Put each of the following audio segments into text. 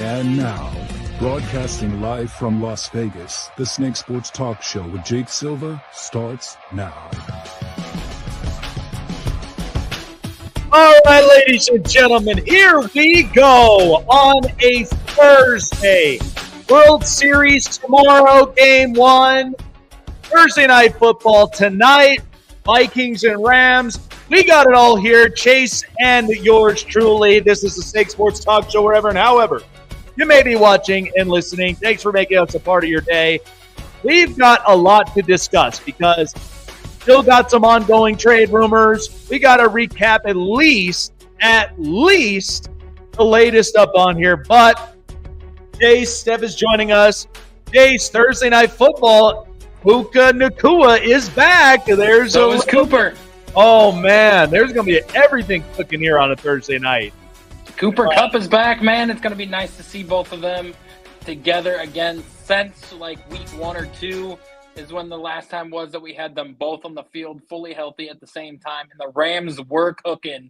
And now, broadcasting live from Las Vegas, the Snake Sports Talk Show with Jake Silva starts now. All right, ladies and gentlemen, here we go on a Thursday. World Series tomorrow, Game 1. Thursday Night Football tonight, Vikings and Rams. We got it all here, Chase and yours truly. This is the Snake Sports Talk Show, wherever and however you may be watching and listening. Thanks for making us a part of your day. We've got a lot to discuss because still got some ongoing trade rumors. We got to recap at least the latest up on here. But Jace, Steph is joining us. Jace, Thursday Night Football. Puka Nacua is back. So is Cooper. Oh, man. There's going to be everything cooking here on a Thursday night. Cooper Kupp is back, man. It's going to be nice to see both of them together again. Since like week 1 or 2 is when the last time was that we had them both on the field fully healthy at the same time. And the Rams were cooking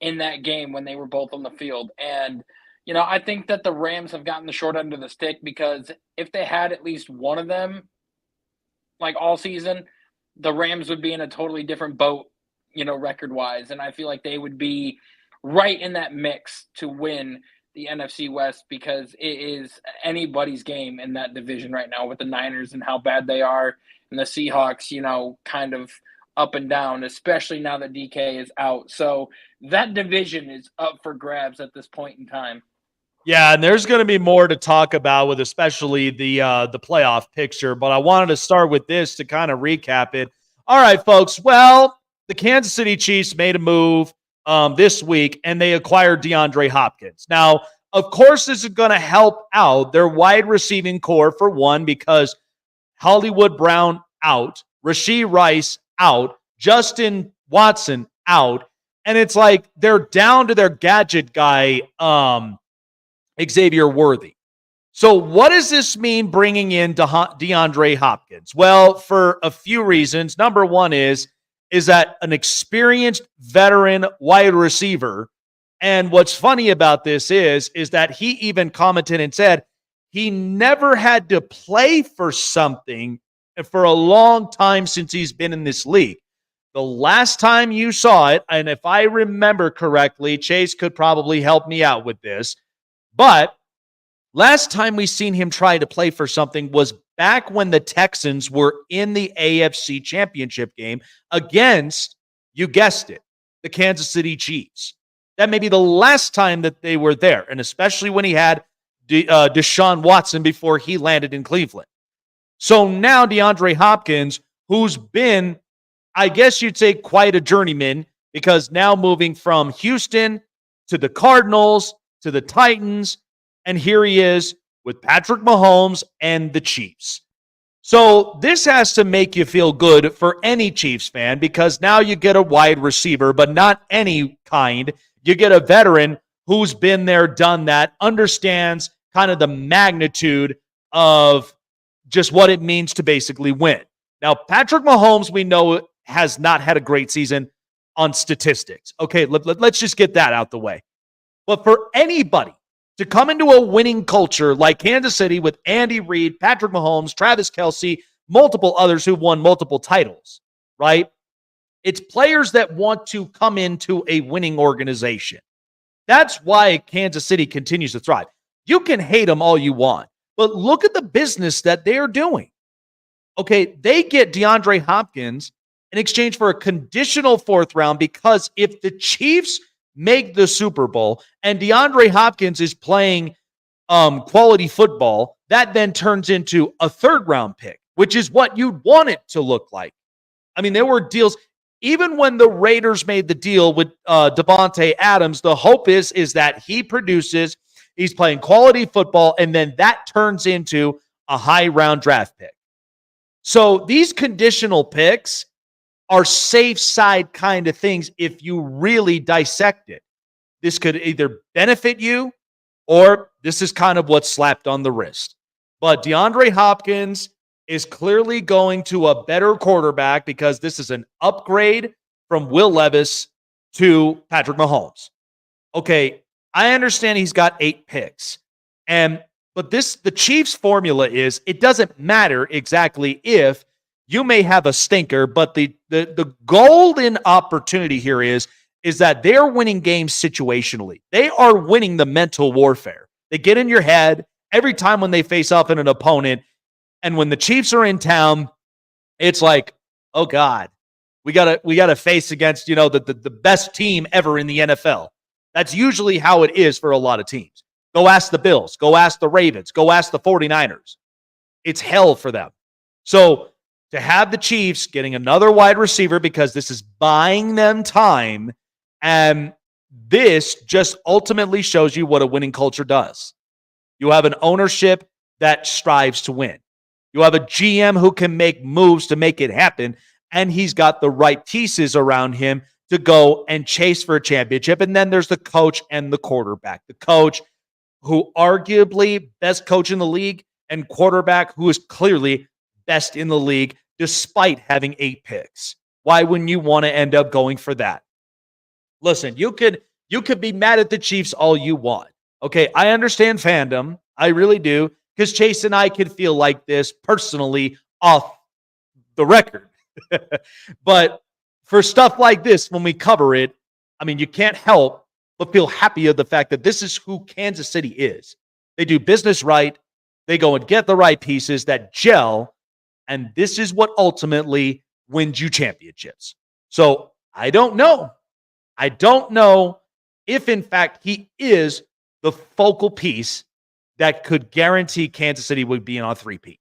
in that game when they were both on the field. And, you know, I think that the Rams have gotten the short end of the stick because if they had at least one of them, like all season, the Rams would be in a totally different boat, you know, record-wise. And I feel like they would be right in that mix to win the NFC West because it is anybody's game in that division right now with the Niners and how bad they are and the Seahawks, you know, kind of up and down, especially now that DK is out. So that division is up for grabs at this point in time. Yeah, and there's going to be more to talk about with especially the playoff picture, but I wanted to start with this to kind of recap it. All right, folks. Well, the Kansas City Chiefs made a move this week, and they acquired DeAndre Hopkins. Now, of course, this is going to help out their wide receiving core for one, because Hollywood Brown out, Rashee Rice out, Justin Watson out, and it's like they're down to their gadget guy, Xavier Worthy. So what does this mean bringing in DeAndre Hopkins? Well, for a few reasons. Number one is that an experienced veteran wide receiver. And what's funny about this is that he even commented and said he never had to play for something for a long time since he's been in this league. The last time you saw it, and if I remember correctly, Chase could probably help me out with this, but last time we seen him try to play for something was back when the Texans were in the AFC Championship game against, you guessed it, the Kansas City Chiefs. That may be the last time that they were there, and especially when he had Deshaun Watson before he landed in Cleveland. So now DeAndre Hopkins, who's been, I guess you'd say, quite a journeyman, because now moving from Houston to the Cardinals to the Titans, and here he is with Patrick Mahomes and the Chiefs. So this has to make you feel good for any Chiefs fan, because now you get a wide receiver, but not any kind. You get a veteran who's been there, done that, understands kind of the magnitude of just what it means to basically win. Now, Patrick Mahomes, we know, has not had a great season on statistics. Okay, let's just get that out the way. But for anybody to come into a winning culture like Kansas City with Andy Reid, Patrick Mahomes, Travis Kelce, multiple others who've won multiple titles, right? It's players that want to come into a winning organization. That's why Kansas City continues to thrive. You can hate them all you want, but look at the business that they're doing. Okay, they get DeAndre Hopkins in exchange for a conditional 4th round, because if the Chiefs make the Super Bowl and DeAndre Hopkins is playing quality football, that then turns into a 3rd round pick, which is what you'd want it to look like. I mean, there were deals. Even when the Raiders made the deal with Devontae Adams, the hope is that he produces, he's playing quality football, and then that turns into a high-round draft pick. So these conditional picks are safe side kind of things if you really dissect it. This could either benefit you, or this is kind of what's slapped on the wrist. But DeAndre Hopkins is clearly going to a better quarterback, because this is an upgrade from Will Levis to Patrick Mahomes. Okay, I understand he's got 8 picks. But the Chiefs' formula is it doesn't matter exactly if you may have a stinker, but the golden opportunity here is that they're winning games situationally. They are winning the mental warfare. They get in your head every time when they face off in an opponent. And when the Chiefs are in town, it's like, oh God, we gotta face against, the best team ever in the NFL. That's usually how it is for a lot of teams. Go ask the Bills, go ask the Ravens, go ask the 49ers. It's hell for them. So to have the Chiefs getting another wide receiver, because this is buying them time, and this just ultimately shows you what a winning culture does. You have an ownership that strives to win. You have a GM who can make moves to make it happen, and he's got the right pieces around him to go and chase for a championship. And then there's the coach and the quarterback. The coach, who arguably best coach in the league, and quarterback who is clearly best in the league despite having 8 picks. Why wouldn't you want to end up going for that? Listen, you could be mad at the Chiefs all you want. Okay, I understand fandom. I really do, because Chase and I could feel like this personally off the record. But for stuff like this, when we cover it, I mean, you can't help but feel happy of the fact that this is who Kansas City is. They do business right. They go and get the right pieces that gel, and this is what ultimately wins you championships. So I don't know. I don't know if, in fact, he is the focal piece that could guarantee Kansas City would be on 3-peat.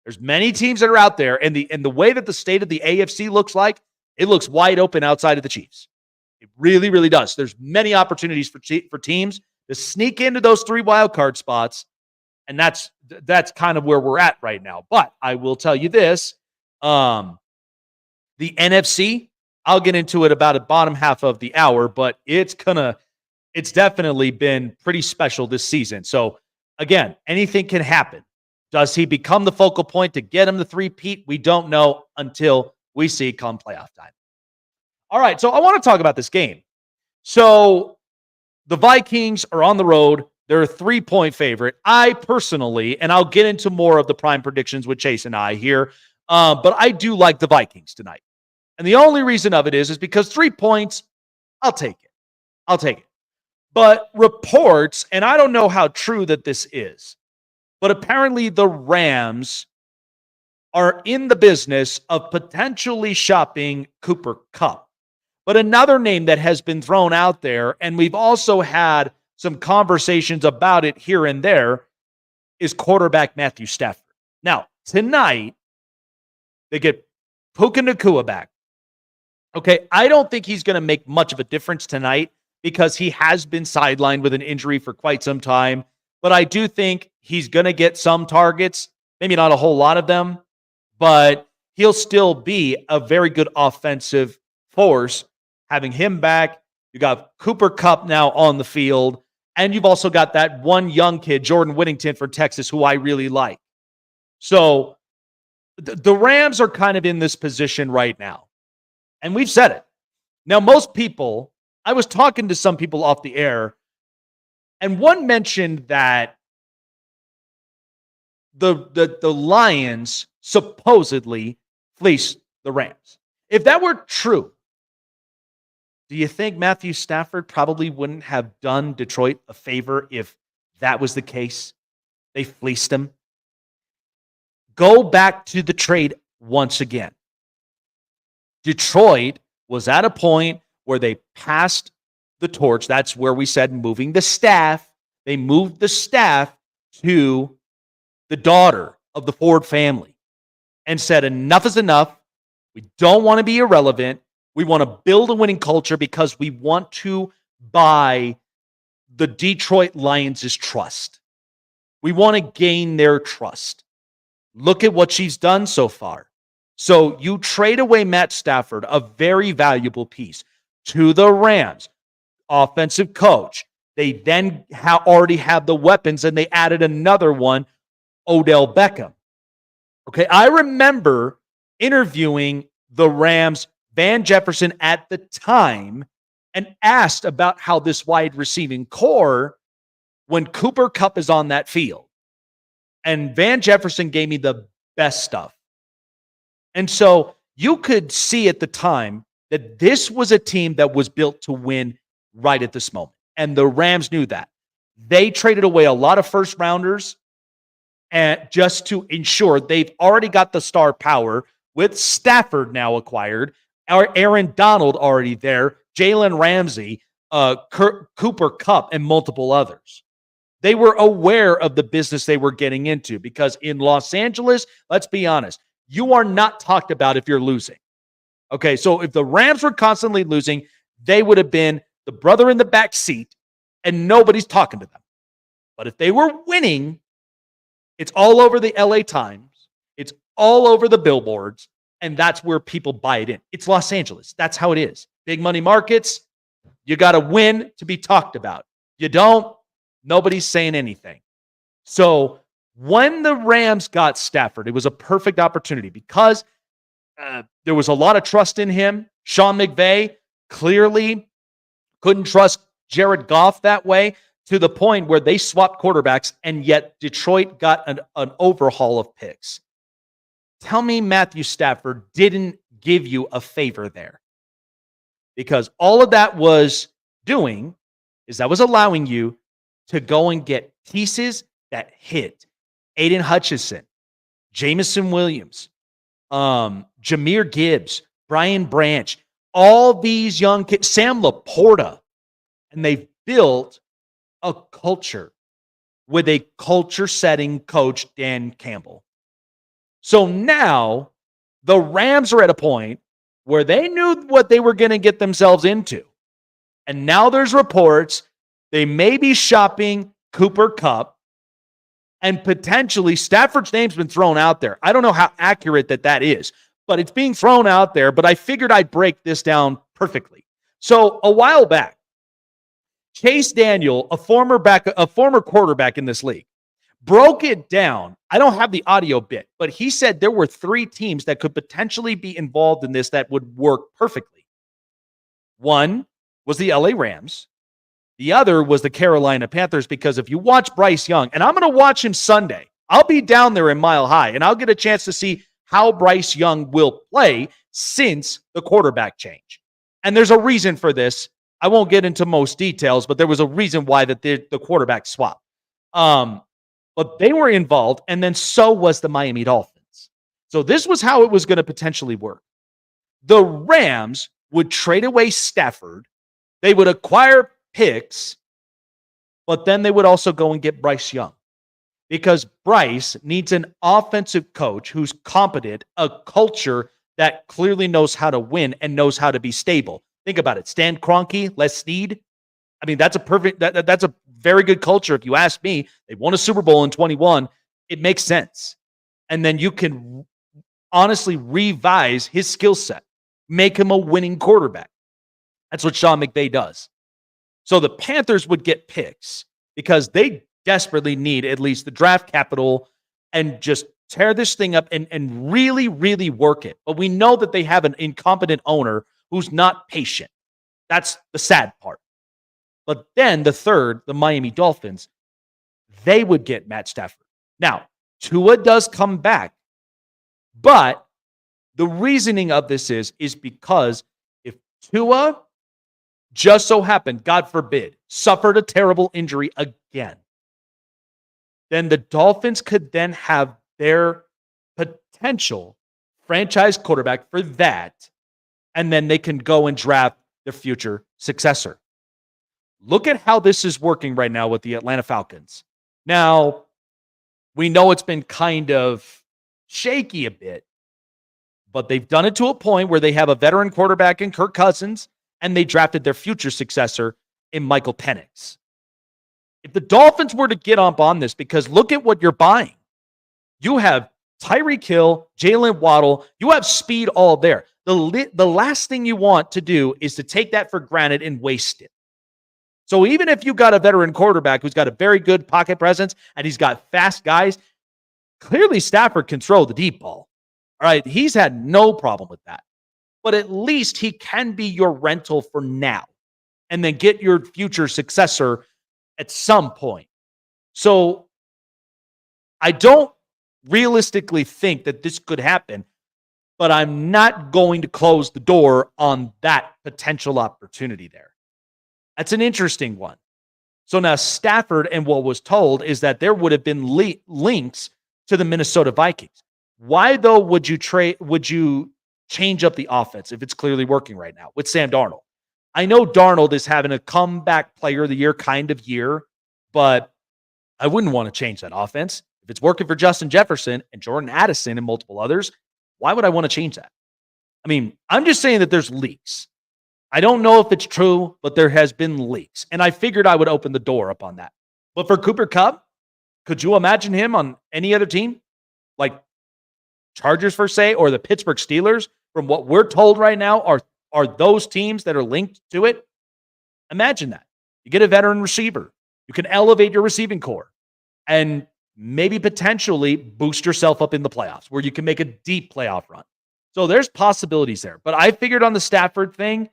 There's many teams that are out there, and the way that the state of the AFC looks like, it looks wide open outside of the Chiefs. It really, really does. There's many opportunities for teams to sneak into those 3 wildcard spots, and that's kind of where we're at right now. But I will tell you this, the NFC, I'll get into it about the bottom half of the hour, but it's definitely been pretty special this season. So again, anything can happen. Does he become the focal point to get him the 3-peat? We don't know until we see come playoff time. All right, so I want to talk about this game. So the Vikings are on the road. They're a 3-point favorite. I personally, and I'll get into more of the prime predictions with Chase and I here, but I do like the Vikings tonight. And the only reason of it is because 3 points, I'll take it. But reports, and I don't know how true that this is, but apparently the Rams are in the business of potentially shopping Cooper Kupp. But another name that has been thrown out there, and we've also had some conversations about it here and there, is quarterback Matthew Stafford. Now, tonight, they get Puka Nacua back. Okay, I don't think he's going to make much of a difference tonight because he has been sidelined with an injury for quite some time. But I do think he's going to get some targets, maybe not a whole lot of them, but he'll still be a very good offensive force. Having him back, you got Cooper Kupp now on the field, and you've also got that one young kid, Jordan Whittington from Texas, who I really like. So the Rams are kind of in this position right now. And we've said it. Now, most people, I was talking to some people off the air, and one mentioned that the Lions supposedly fleeced the Rams. If that were true, do you think Matthew Stafford probably wouldn't have done Detroit a favor if that was the case? They fleeced him. Go back to the trade once again. Detroit was at a point where they passed the torch. That's where we said moving the staff. They moved the staff to the daughter of the Ford family and said, enough is enough. We don't want to be irrelevant. We want to build a winning culture because we want to buy the Detroit Lions' trust. We want to gain their trust. Look at what she's done so far. So you trade away Matt Stafford, a very valuable piece, to the Rams, offensive coach. They then already have the weapons, and they added another one, Odell Beckham. Okay, I remember interviewing the Rams' Van Jefferson at the time and asked about how this wide receiving core when Cooper Kupp is on that field. And Van Jefferson gave me the best stuff. And so you could see at the time that this was a team that was built to win right at this moment. And the Rams knew that. They traded away a lot of first rounders and just to ensure they've already got the star power with Stafford now acquired, Aaron Donald already there, Jalen Ramsey, Cooper Kupp, and multiple others. They were aware of the business they were getting into because in Los Angeles, let's be honest, you are not talked about if you're losing. Okay, so if the Rams were constantly losing, they would have been the brother in the back seat and nobody's talking to them. But if they were winning, it's all over the LA Times. It's all over the billboards. And that's where people buy it in. It's Los Angeles. That's how it is. Big money markets. You got to win to be talked about. You don't, nobody's saying anything. So when the Rams got Stafford, it was a perfect opportunity because there was a lot of trust in him. Sean McVay clearly couldn't trust Jared Goff that way to the point where they swapped quarterbacks, and yet Detroit got an overhaul of picks. Tell me Matthew Stafford didn't give you a favor there. Because all of that was doing is that was allowing you to go and get pieces that hit. Aiden Hutchinson, Jamison Williams, Jahmyr Gibbs, Brian Branch, all these young kids, Sam Laporta, and they've built a culture with a culture-setting coach, Dan Campbell. So now the Rams are at a point where they knew what they were going to get themselves into. And now there's reports they may be shopping Cooper Kupp, and potentially Stafford's name's been thrown out there. I don't know how accurate that is, but it's being thrown out there. But I figured I'd break this down perfectly. So a while back, Chase Daniel, a former quarterback in this league, broke it down. I don't have the audio bit, but he said there were 3 teams that could potentially be involved in this that would work perfectly. One was the LA Rams. The other was the Carolina Panthers, because if you watch Bryce Young, and I'm going to watch him Sunday, I'll be down there in Mile High, and I'll get a chance to see how Bryce Young will play since the quarterback change. And there's a reason for this. I won't get into most details, but there was a reason why the quarterback swap. But they were involved, and then so was the Miami Dolphins. So this was how it was going to potentially work. The Rams would trade away Stafford. They would acquire picks, but then they would also go and get Bryce Young, because Bryce needs an offensive coach who's competent, a culture that clearly knows how to win and knows how to be stable. Think about it. Stan Kroenke, Les Snead. I mean, that's a very good culture. If you ask me, they won a Super Bowl in 21. It makes sense. And then you can honestly revise his skill set, make him a winning quarterback. That's what Sean McVay does. So the Panthers would get picks because they desperately need at least the draft capital and just tear this thing up and really, really work it. But we know that they have an incompetent owner who's not patient. That's the sad part. But then the third, the Miami Dolphins, they would get Matt Stafford. Now, Tua does come back, but the reasoning of this is because if Tua just so happened, God forbid, suffered a terrible injury again, then the Dolphins could then have their potential franchise quarterback for that, and then they can go and draft their future successor. Look at how this is working right now with the Atlanta Falcons. Now, we know it's been kind of shaky a bit, but they've done it to a point where they have a veteran quarterback in Kirk Cousins, and they drafted their future successor in Michael Penix. If the Dolphins were to get up on this, because look at what you're buying. You have Tyreek Hill, Jalen Waddle. You have speed all there. The last thing you want to do is to take that for granted and waste it. So even if you got a veteran quarterback who's got a very good pocket presence and he's got fast guys, clearly Stafford can throw the deep ball. All right, he's had no problem with that. But at least he can be your rental for now and then get your future successor at some point. So I don't realistically think that this could happen, but I'm not going to close the door on that potential opportunity there. That's an interesting one. So now Stafford, and what was told is that there would have been links to the Minnesota Vikings. Why though would you change up the offense if it's clearly working right now with Sam Darnold? I know Darnold is having a comeback player of the year kind of year, but I wouldn't want to change that offense. If it's working for Justin Jefferson and Jordan Addison and multiple others, why would I want to change that? I mean, I'm just saying that there's leaks. I don't know if it's true, but there has been leaks. And I figured I would open the door up on that. But for Cooper Kupp, could you imagine him on any other team? Like Chargers, per se, or the Pittsburgh Steelers? From what we're told right now, are those teams that are linked to it? Imagine that. You get a veteran receiver. You can elevate your receiving core and maybe potentially boost yourself up in the playoffs where you can make a deep playoff run. So there's possibilities there. But I figured on the Stafford thing,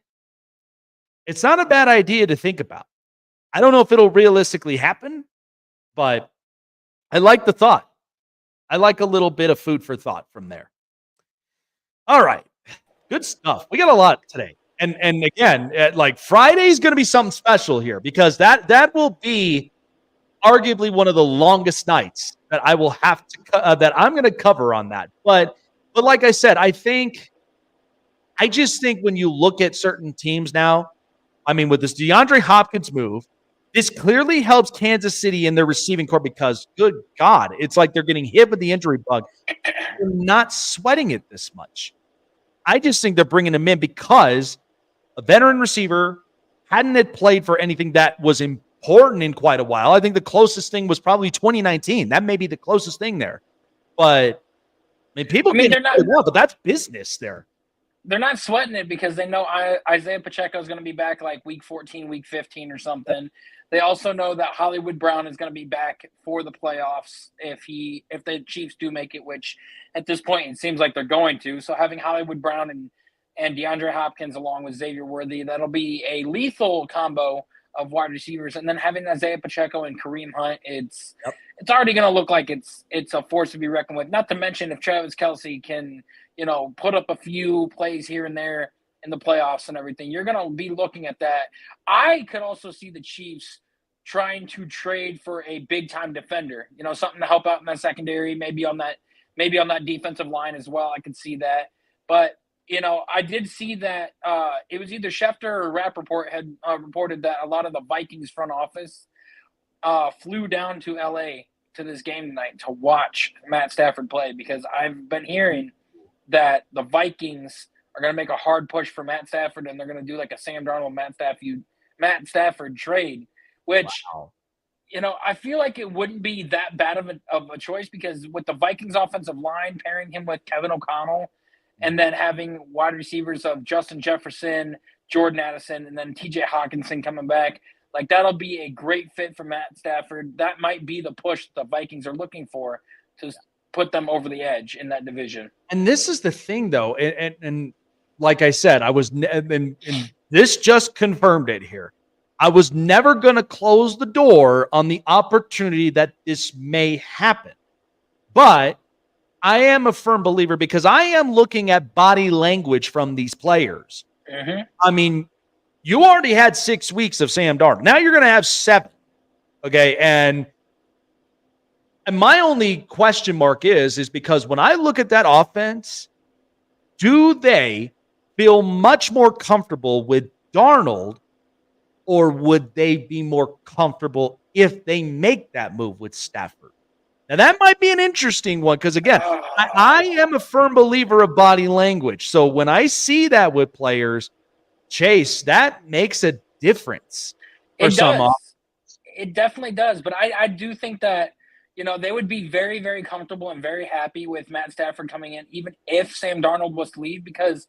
it's not a bad idea to think about. I don't know if it'll realistically happen, but I like the thought. I like a little bit of food for thought from there. All right. Good stuff. We got a lot today. And again, like Friday's going to be something special here because that will be arguably one of the longest nights that I will have to that I'm going to cover on that. But like I said, I just think when you look at certain teams now, I mean, with this DeAndre Hopkins move, this clearly helps Kansas City in their receiving core because, good God, it's like they're getting hit with the injury bug. They're not sweating it this much. I just think they're bringing him in because a veteran receiver hadn't played for anything that was important in quite a while. I think the closest thing was probably 2019. That may be the closest thing there. But, I mean, people get it well, but that's business there. They're not sweating it because they know Isaiah Pacheco is going to be back like week 14, week 15 or something. They also know that Hollywood Brown is going to be back for the playoffs if the Chiefs do make it, which at this point it seems like they're going to. So having Hollywood Brown and DeAndre Hopkins along with Xavier Worthy, that'll be a lethal combo of wide receivers. And then having Isaiah Pacheco and Kareem Hunt, it's already going to look like it's a force to be reckoned with. Not to mention if Travis Kelce can – put up a few plays here and there in the playoffs and everything. You're going to be looking at that. I could also see the Chiefs trying to trade for a big-time defender, something to help out in that secondary, maybe on that defensive line as well. I could see that. But, I did see that it was either Schefter or Rappaport had reported that a lot of the Vikings front office flew down to L.A. to this game tonight to watch Matt Stafford play because I've been hearing that the Vikings are going to make a hard push for Matt Stafford, and they're going to do like a Sam Darnold, Matt Stafford trade, which, I feel like it wouldn't be that bad of a choice because with the Vikings offensive line, pairing him with Kevin O'Connell, and then having wide receivers of Justin Jefferson, Jordan Addison, and then TJ Hawkinson coming back, like that'll be a great fit for Matt Stafford. That might be the push the Vikings are looking for to put them over the edge in that division. And this is the thing, though, and like I said, and this just confirmed it here. I was never going to close the door on the opportunity that this may happen. But I am a firm believer because I am looking at body language from these players. Mm-hmm. I mean, you already had 6 weeks of Sam Darnold. Now you're going to have 7. Okay, and my only question mark is because when I look at that offense, do they feel much more comfortable with Darnold, or would they be more comfortable if they make that move with Stafford? Now, that might be an interesting one because, again, I am a firm believer of body language. So when I see that with players, Chase, that makes a difference for some. It definitely does. But I do think that, they would be very, very comfortable and very happy with Matt Stafford coming in, even if Sam Darnold was to leave, because,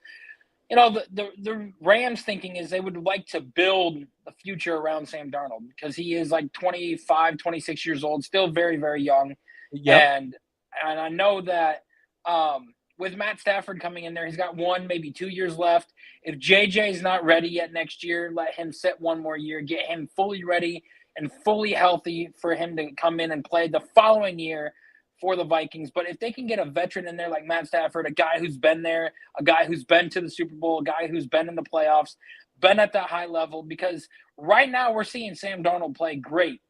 the Rams thinking is they would like to build the future around Sam Darnold because he is like 25, 26 years old, still very, very young. Yep. And I know that with Matt Stafford coming in there, he's got 1, maybe 2 years left. If JJ's not ready yet next year, let him sit 1 more year, get him fully ready and fully healthy for him to come in and play the following year for the Vikings. But if they can get a veteran in there like Matt Stafford, a guy who's been there, a guy who's been to the Super Bowl, a guy who's been in the playoffs, been at that high level, because right now we're seeing Sam Darnold play great,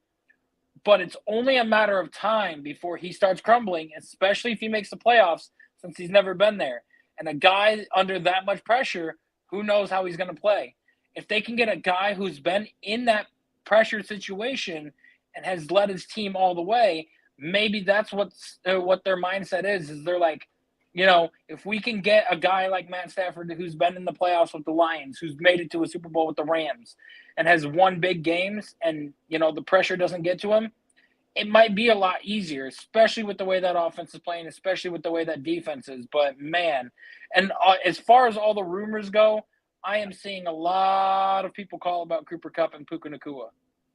but it's only a matter of time before he starts crumbling, especially if he makes the playoffs, since he's never been there. And a guy under that much pressure, who knows how he's going to play. If they can get a guy who's been in that pressure situation and has led his team all the way, maybe that's what their mindset is they're like, if we can get a guy like Matt Stafford who's been in the playoffs with the Lions, who's made it to a Super Bowl with the Rams and has won big games, and, the pressure doesn't get to him, it might be a lot easier, especially with the way that offense is playing, especially with the way that defense is. But, man, and as far as all the rumors go, I am seeing a lot of people call about Cooper Kupp and Puka Nacua.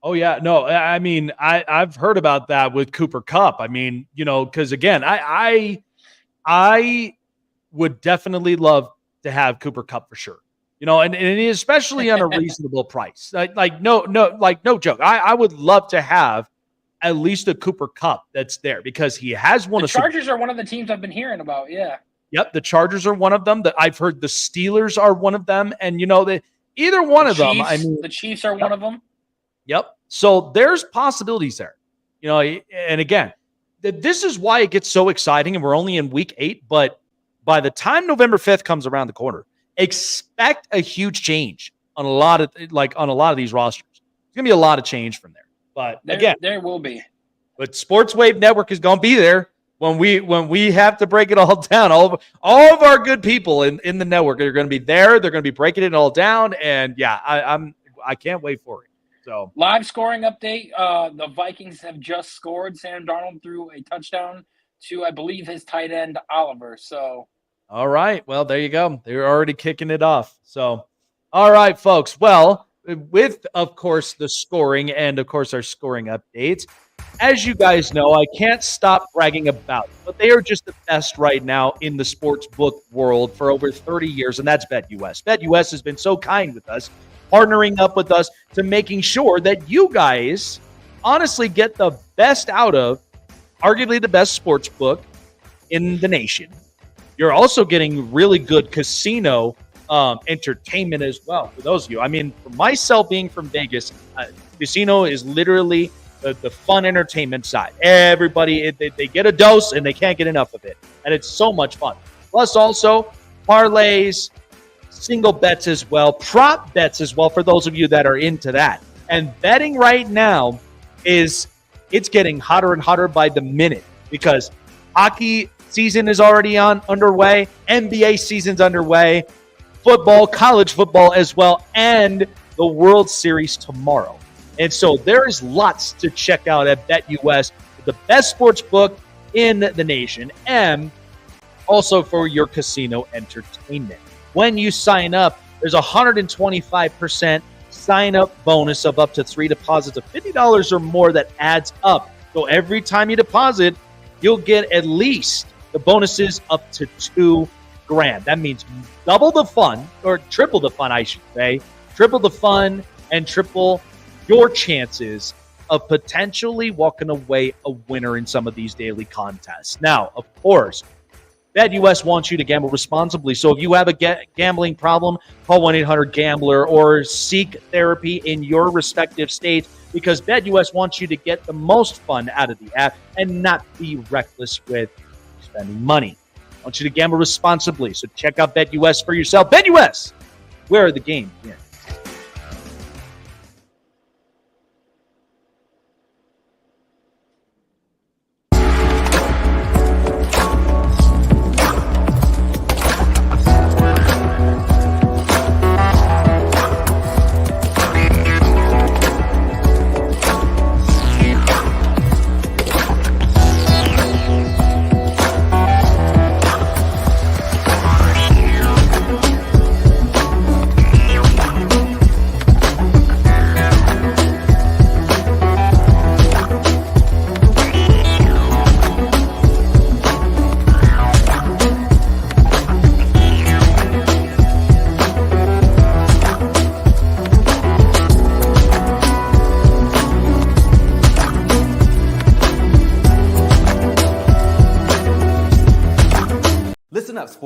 Oh, yeah. No, I mean, I've heard about that with Cooper Kupp. I mean, because, again, I would definitely love to have Cooper Kupp for sure. And especially on a reasonable price. No joke. I would love to have at least a Cooper Kupp that's there, because he has won. The Chargers are one of the teams I've been hearing about. Yeah. Yep. The Chargers are one of them. That I've heard the Steelers are one of them. And, either one of them. I mean, the Chiefs are one of them. Yep. So there's possibilities there, and again, this is why it gets so exciting, and we're only in week 8, but by the time November 5th comes around the corner, expect a huge change on a lot of these rosters. It's going to be a lot of change from there. But there will be. But Sports Wave Network is going to be there when we have to break it all down. All of our good people in the network are going to be there. They're going to be breaking it all down, and yeah, I can't wait for it. So, live scoring update. The Vikings have just scored. Sam Darnold threw a touchdown to, I believe, his tight end, Oliver. So, all right. Well, there you go. They're already kicking it off. So, all right, folks. Well, with, of course, the scoring and, of course, our scoring updates, as you guys know, I can't stop bragging about it, but they are just the best right now in the sports book world for over 30 years, and that's BetUS. BetUS has been so kind with us, partnering up with us to making sure that you guys honestly get the best out of arguably the best sports book in the nation. You're also getting really good casino entertainment as well. For those of you, I mean, for myself being from Vegas, casino is literally the fun entertainment side. Everybody, they get a dose and they can't get enough of it. And it's so much fun. Plus also parlays, single bets as well, prop bets as well for those of you that are into that. And betting right now it's getting hotter and hotter by the minute, because hockey season is already underway, NBA season's underway, football, college football as well, and the World Series tomorrow. And so there is lots to check out at BetUS, the best sports book in the nation, and also for your casino entertainment. When you sign up, there's a 125% sign-up bonus of up to 3 deposits of $50 or more that adds up. So every time you deposit, you'll get at least the bonuses up to $2,000. That means double the fun, or triple the fun, I should say. Triple the fun and triple your chances of potentially walking away a winner in some of these daily contests. Now, of course, BetUS wants you to gamble responsibly. So if you have a gambling problem, call 1-800-GAMBLER or seek therapy in your respective state, because BetUS wants you to get the most fun out of the app and not be reckless with spending money. I want you to gamble responsibly. So check out BetUS for yourself. BetUS, where the game begins.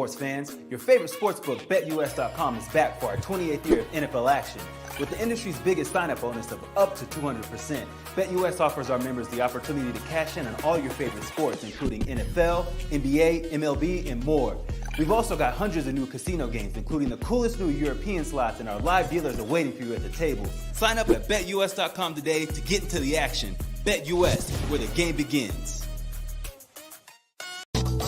sports fans? Your favorite sportsbook, BetUS.com, is back for our 28th year of NFL action. With the industry's biggest sign-up bonus of up to 200%, BetUS offers our members the opportunity to cash in on all your favorite sports, including NFL, NBA, MLB, and more. We've also got hundreds of new casino games, including the coolest new European slots, and our live dealers are waiting for you at the table. Sign up at BetUS.com today to get into the action. BetUS, where the game begins.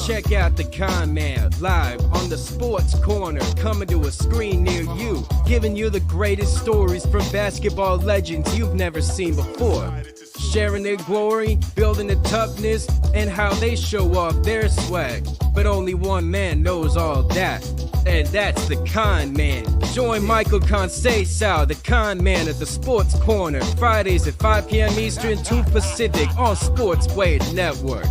Check out the Con Man live on the Sports Corner, coming to a screen near you, giving you the greatest stories from basketball legends you've never seen before. Sharing their glory, building the toughness, and how they show off their swag. But only one man knows all that, and that's the Con Man. Join Michael Conceição, the Con Man, at the Sports Corner, Fridays at 5 p.m. Eastern, 2 Pacific on Sports Wave Network.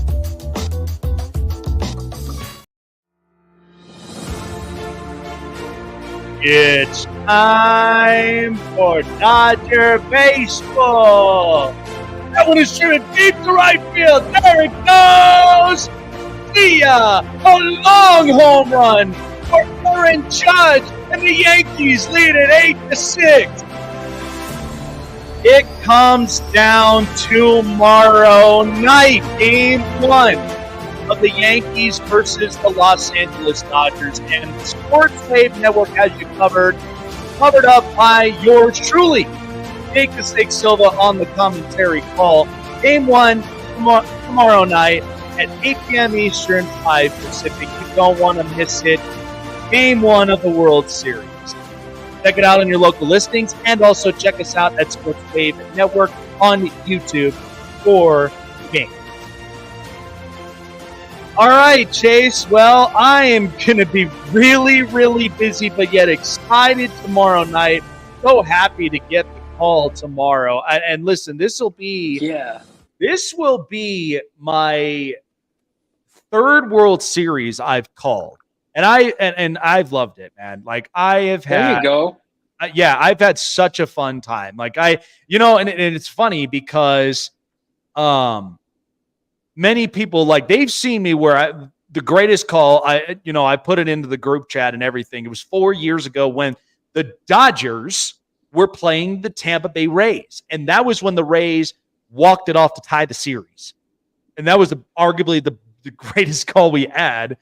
It's time for Dodger baseball. That one is driven deep to right field. There it goes. See ya. A long home run for Aaron Judge, and the Yankees lead at 8-6. It comes down tomorrow night, Game 1 of the Yankees versus the Los Angeles Dodgers, and the Sports Wave Network has you covered up by yours truly, Jake the Snake Silva, on the commentary call. Game 1 tomorrow night at 8 p.m. Eastern, 5 Pacific. You don't want to miss it. Game 1 of the World Series. Check it out on your local listings, and also check us out at Sports Wave Network on YouTube for the game. All right, Chase. Well, I am going to be really, really busy, but yet excited tomorrow night. So happy to get the call tomorrow. And listen, this will be my third World Series I've called, and I've loved it, man. Like, I have had. There you go. I've had such a fun time. Like, and it's funny because, many people, like, they've seen me where the greatest call, I put it into the group chat and everything. It was 4 years ago when the Dodgers were playing the Tampa Bay Rays. And that was when the Rays walked it off to tie the series. And that was arguably the greatest call we had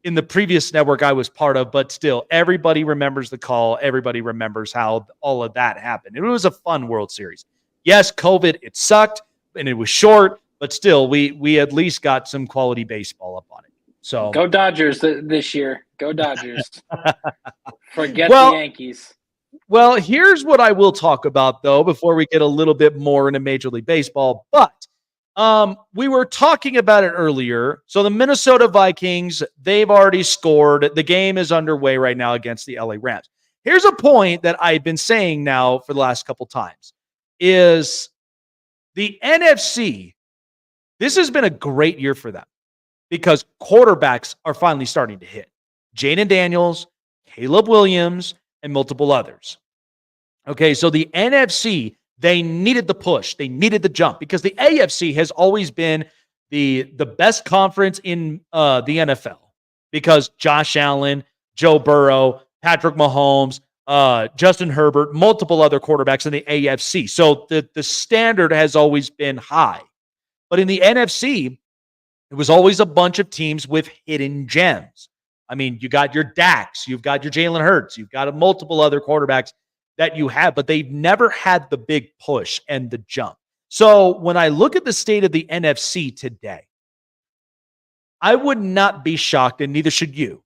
in the previous network I was part of. But still, everybody remembers the call. Everybody remembers how all of that happened. It was a fun World Series. Yes, COVID, it sucked, and it was short. But still, we at least got some quality baseball up on it. So go Dodgers this year. Go Dodgers. Forget the Yankees. Well, here's what I will talk about, though, before we get a little bit more into Major League Baseball. But we were talking about it earlier. So the Minnesota Vikings, they've already scored. The game is underway right now against the LA Rams. Here's a point that I've been saying now for the last couple times is the NFC. This has been a great year for them because quarterbacks are finally starting to hit. Jaden Daniels, Caleb Williams, and multiple others. Okay, so the NFC, they needed the push. They needed the jump because the AFC has always been the best conference in the NFL because Josh Allen, Joe Burrow, Patrick Mahomes, Justin Herbert, multiple other quarterbacks in the AFC. So the standard has always been high. But in the NFC, it was always a bunch of teams with hidden gems. I mean, you got your Dax, you've got your Jalen Hurts, you've got multiple other quarterbacks that you have, but they've never had the big push and the jump. So when I look at the state of the NFC today, I would not be shocked, and neither should you,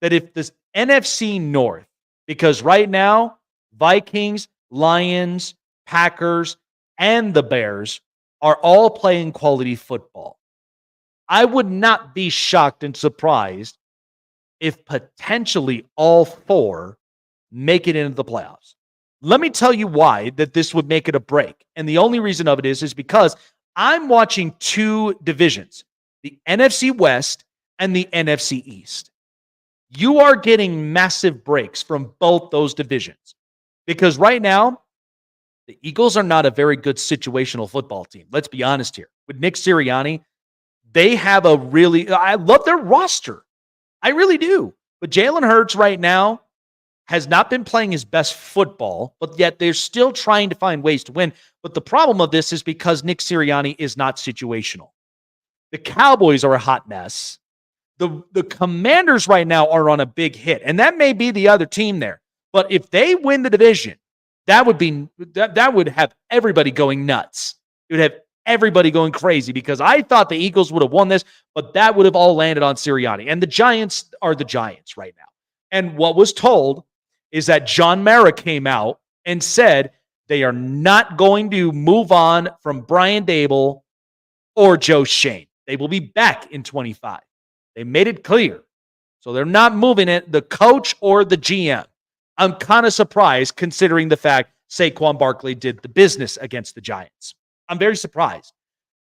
that if this NFC North, because right now, Vikings, Lions, Packers, and the Bears are all playing quality football. I would not be shocked and surprised if potentially all four make it into the playoffs. Let me tell you why that this would make it a break. And the only reason of it is because I'm watching two divisions, the NFC West and the NFC East. You are getting massive breaks from both those divisions because right now, the Eagles are not a very good situational football team. Let's be honest here. With Nick Sirianni, they have I love their roster. I really do. But Jalen Hurts right now has not been playing his best football, but yet they're still trying to find ways to win. But the problem of this is because Nick Sirianni is not situational. The Cowboys are a hot mess. The Commanders right now are on a big hit, and that may be the other team there. But if they win the division, that would have everybody going nuts. It would have everybody going crazy because I thought the Eagles would have won this, but that would have all landed on Sirianni. And the Giants are the Giants right now. And what was told is that John Mara came out and said they are not going to move on from Brian Dable or Joe Schoen. They will be back in 25. They made it clear. So they're not moving it, the coach or the GM. I'm kind of surprised considering the fact Saquon Barkley did the business against the Giants. I'm very surprised.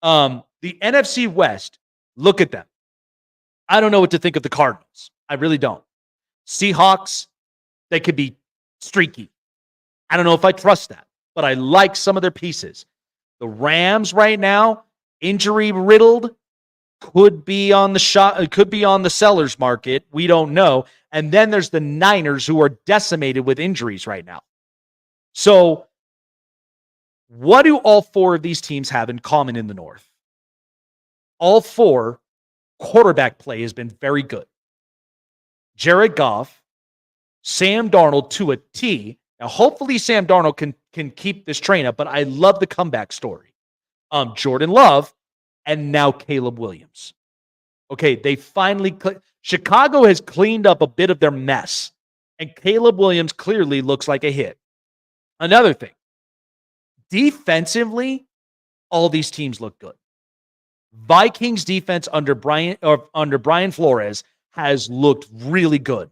The NFC West, look at them. I don't know what to think of the Cardinals. I really don't. Seahawks, they could be streaky. I don't know if I trust that, but I like some of their pieces. The Rams right now, injury riddled, could be on the seller's market. We don't know. And then there's the Niners who are decimated with injuries right now. So what do all four of these teams have in common in the North? All four, quarterback play has been very good. Jared Goff, Sam Darnold to a T. Now, hopefully Sam Darnold can keep this train up, but I love the comeback story. Jordan Love, and now Caleb Williams. Okay, they finally Chicago has cleaned up a bit of their mess, and Caleb Williams clearly looks like a hit. Another thing, defensively, all these teams look good. Vikings defense under Brian Flores has looked really good.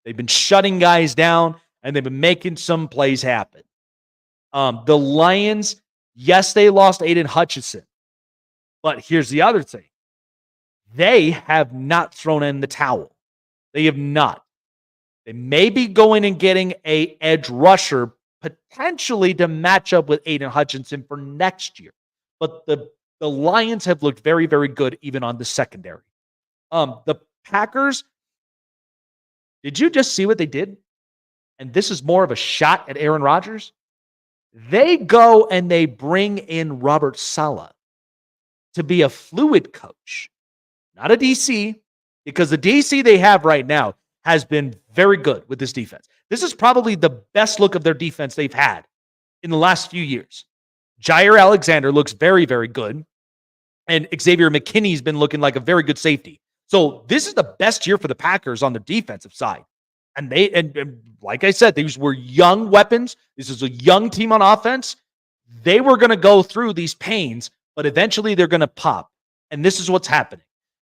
They've been shutting guys down, and they've been making some plays happen. The Lions, yes, they lost Aiden Hutchinson. But here's the other thing. They have not thrown in the towel. They have not. They may be going and getting an edge rusher potentially to match up with Aiden Hutchinson for next year. But the Lions have looked very, very good even on the secondary. The Packers, did you just see what they did? And this is more of a shot at Aaron Rodgers. They go and they bring in Robert Saleh to be a fluid coach, not a DC, because the DC they have right now has been very good with this defense. This is probably the best look of their defense they've had in the last few years. Jair Alexander looks very, very good, and Xavier McKinney's been looking like a very good safety. So this is the best year for the Packers on the defensive side. And and like I said, these were young weapons. This is a young team on offense. They were going to go through these pains, but eventually they're going to pop. And this is what's happening.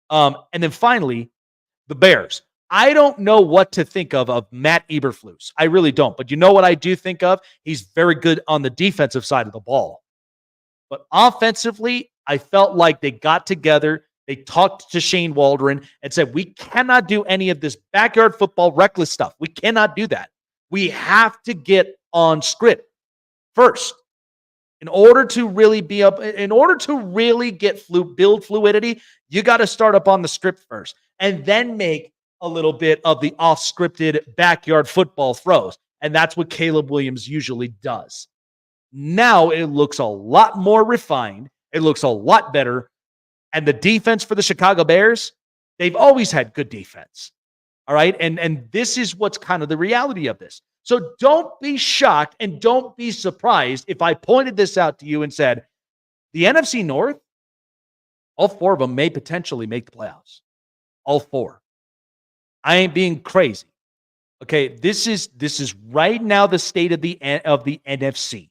And then finally, the Bears. I don't know what to think of Matt Eberflus. I really don't. But you know what I do think of? He's very good on the defensive side of the ball. But offensively, I felt like they got together. They talked to Shane Waldron and said, we cannot do any of this backyard football reckless stuff. We cannot do that. We have to get on script first. In order to really build fluidity, you got to start up on the script first and then make a little bit of the off-scripted backyard football throws. And that's what Caleb Williams usually does. Now it looks a lot more refined. It looks a lot better. And the defense for the Chicago Bears, they've always had good defense. All right. And this is what's kind of the reality of this. So don't be shocked and don't be surprised if I pointed this out to you and said, the NFC North, all four of them may potentially make the playoffs. All four. I ain't being crazy. Okay. This is right now the state of the NFC.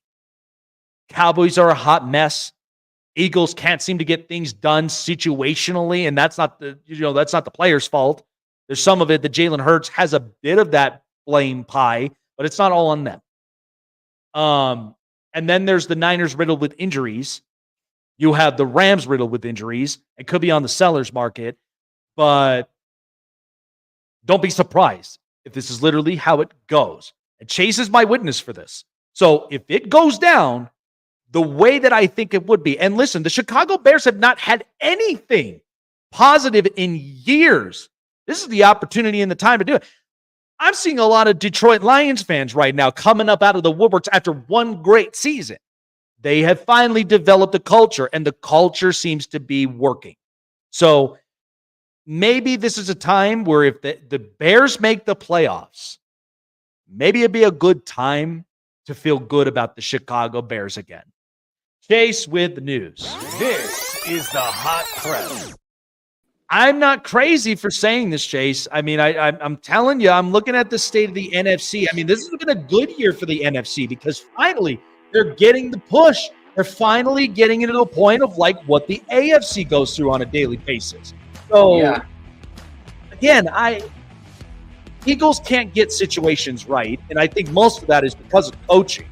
Cowboys are a hot mess. Eagles can't seem to get things done situationally, and that's not the player's fault. There's some of it that Jalen Hurts has a bit of that blame pie, but it's not all on them. And then there's the Niners riddled with injuries. You have the Rams riddled with injuries. It could be on the seller's market, but don't be surprised if this is literally how it goes. And Chase is my witness for this. So if it goes down the way that I think it would be. And listen, the Chicago Bears have not had anything positive in years. This is the opportunity and the time to do it. I'm seeing a lot of Detroit Lions fans right now coming up out of the woodworks after one great season. They have finally developed a culture, and the culture seems to be working. So maybe this is a time where if the Bears make the playoffs, maybe it'd be a good time to feel good about the Chicago Bears again. Chase with the news. This is the Hot Press. I'm not crazy for saying this, Chase. I mean, I'm telling you, I'm looking at the state of the NFC. I mean, this has been a good year for the NFC because finally they're getting the push. They're finally getting it to a point of like what the AFC goes through on a daily basis. So, again, Eagles can't get situations right, and I think most of that is because of coaching.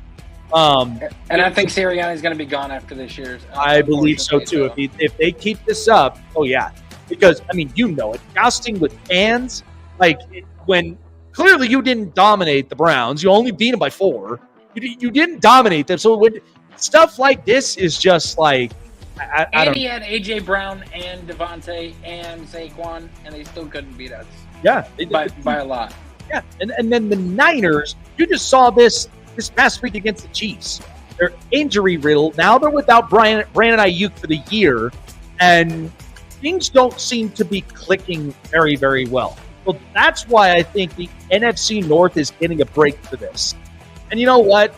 And I think Sirianni is going to be gone after this year. I believe so too. If they keep this up, oh yeah. Because, I mean, you know it. Jousting with fans, like when clearly you didn't dominate the Browns. You only beat them by 4. You didn't dominate them. So when stuff like this is just like, I don't know. He had A.J. Brown and Devontae and Saquon, and they still couldn't beat us. Yeah. By a lot. Yeah. And then the Niners, you just saw this past week against the Chiefs. They're injury riddled. Now they're without Brandon Ayuk for the year. And things don't seem to be clicking very, very well. So that's why I think the NFC North is getting a break for this. And you know what?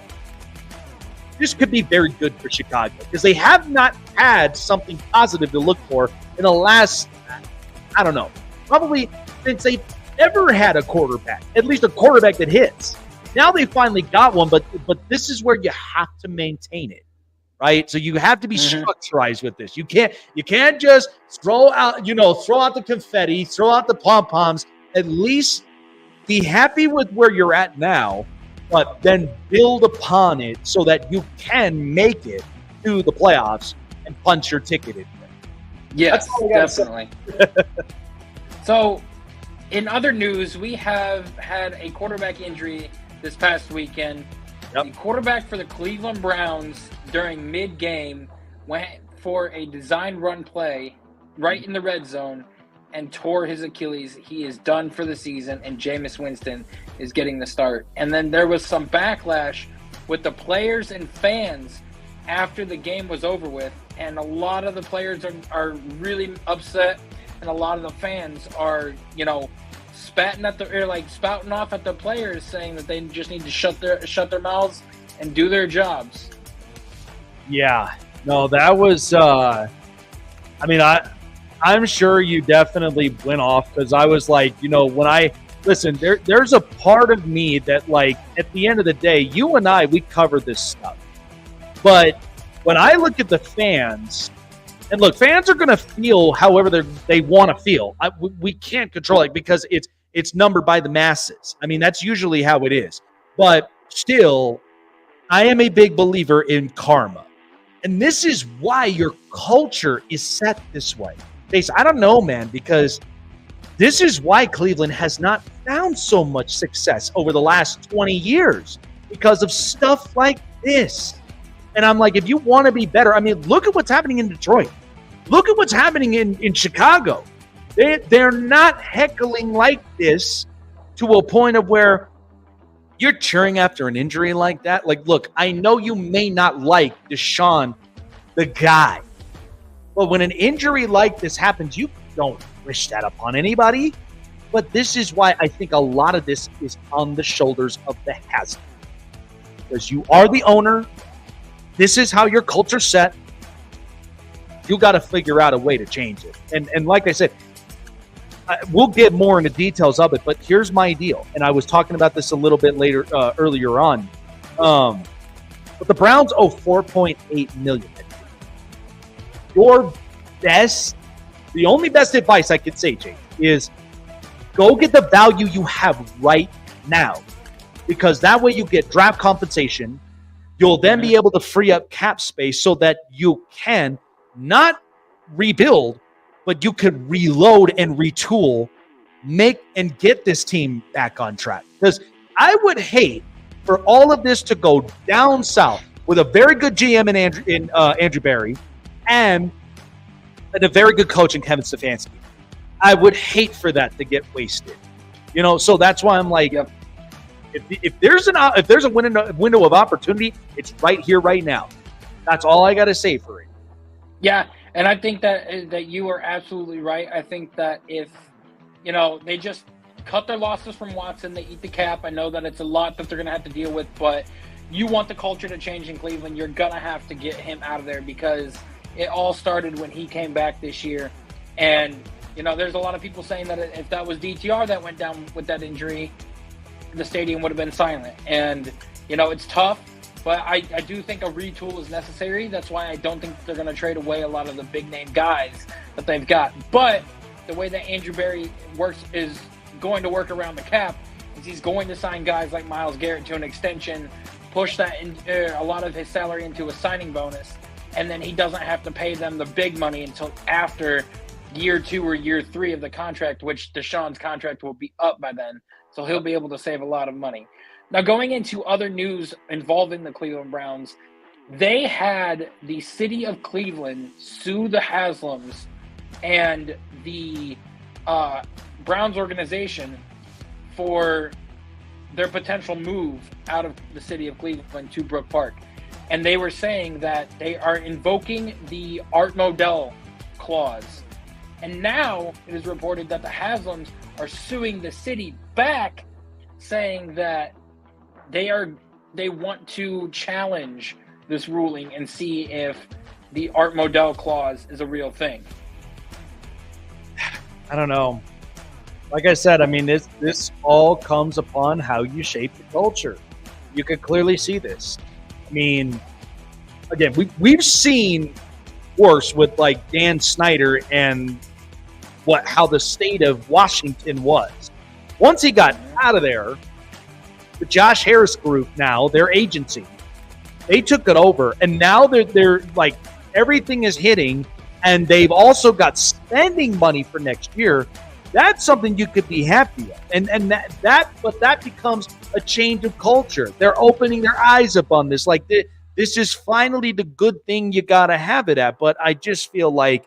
This could be very good for Chicago because they have not had something positive to look for in the last, I don't know, probably since they've ever had a quarterback, at least a quarterback that hits. Now they finally got one, but this is where you have to maintain it. Right, so you have to be structurized with this. You can't just throw out the confetti, throw out the pom poms. At least be happy with where you're at now, but then build upon it so that you can make it to the playoffs and punch your ticket in. Yes, definitely. So, in other news, we have had a quarterback injury this past weekend. Yep. The quarterback for the Cleveland Browns during mid-game went for a design run play right in the red zone and tore his Achilles. He is done for the season, and Jameis Winston is getting the start. And then there was some backlash with the players and fans after the game was over with, and a lot of the players are really upset, and a lot of the fans are, spouting off at the players, saying that they just need to shut their mouths and do their jobs. Yeah, no, that was. I'm sure you definitely went off because I was like, when I listen, there's a part of me that, like, at the end of the day, you and we cover this stuff, but when I look at the fans. And look, fans are going to feel however they want to feel. We can't control it because it's numbered by the masses. I mean, that's usually how it is. But still, I am a big believer in karma. And this is why your culture is set this way. I don't know, man, because this is why Cleveland has not found so much success over the last 20 years because of stuff like this. And I'm like, if you want to be better, I mean, look at what's happening in Detroit. Look at what's happening in Chicago. They're not heckling like this to a point of where you're cheering after an injury like that. Like, look, I know you may not like Deshaun, the guy. But when an injury like this happens, you don't wish that upon anybody. But this is why I think a lot of this is on the shoulders of the has-been. Because you are the owner. This is how your culture's set. You got to figure out a way to change it. And like I said, we'll get more into details of it, but here's my deal. And I was talking about this a little bit earlier on. But the Browns owe $4.8 million. The only best advice I could say, Jake, is go get the value you have right now. Because that way you get draft compensation. You'll then be able to free up cap space so that you can not rebuild, but you could reload and retool, make and get this team back on track. Because I would hate for all of this to go down south with a very good GM in Andrew Berry and a very good coach in Kevin Stefanski. I would hate for that to get wasted. So that's why I'm like, Yep. if there's a window of opportunity, it's right here, right now. That's all I got to say for it. Yeah, and I think that you are absolutely right. I think that if they just cut their losses from Watson, they eat the cap. I know that it's a lot that they're going to have to deal with, but you want the culture to change in Cleveland. You're going to have to get him out of there because it all started when he came back this year. And, there's a lot of people saying that if that was DTR that went down with that injury, the stadium would have been silent. And, it's tough, but I do think a retool is necessary. That's why I don't think they're going to trade away a lot of the big-name guys that they've got. But the way that Andrew Berry works is going to work around the cap is he's going to sign guys like Myles Garrett to an extension, push that a lot of his salary into a signing bonus, and then he doesn't have to pay them the big money until after year 2 or year 3 of the contract, which Deshaun's contract will be up by then. So he'll be able to save a lot of money. Now, going into other news involving the Cleveland Browns, they had the city of Cleveland sue the Haslams and the Browns organization for their potential move out of the city of Cleveland to Brook Park. And they were saying that they are invoking the Art Modell clause. And now it is reported that the Haslams are suing the city back, saying that they want to challenge this ruling and see if the Art Modell clause is a real thing. I don't know. Like I said, this all comes upon how you shape the culture. You could clearly see this. Again, we've seen worse with like Dan Snyder and how the state of Washington was. Once he got out of there, the Josh Harris group now, their agency, they took it over, and now they're like everything is hitting, and they've also got spending money for next year. That's something you could be happy with. And that becomes a change of culture. They're opening their eyes up on this. Like this is finally the good thing you got to have it at. But I just feel like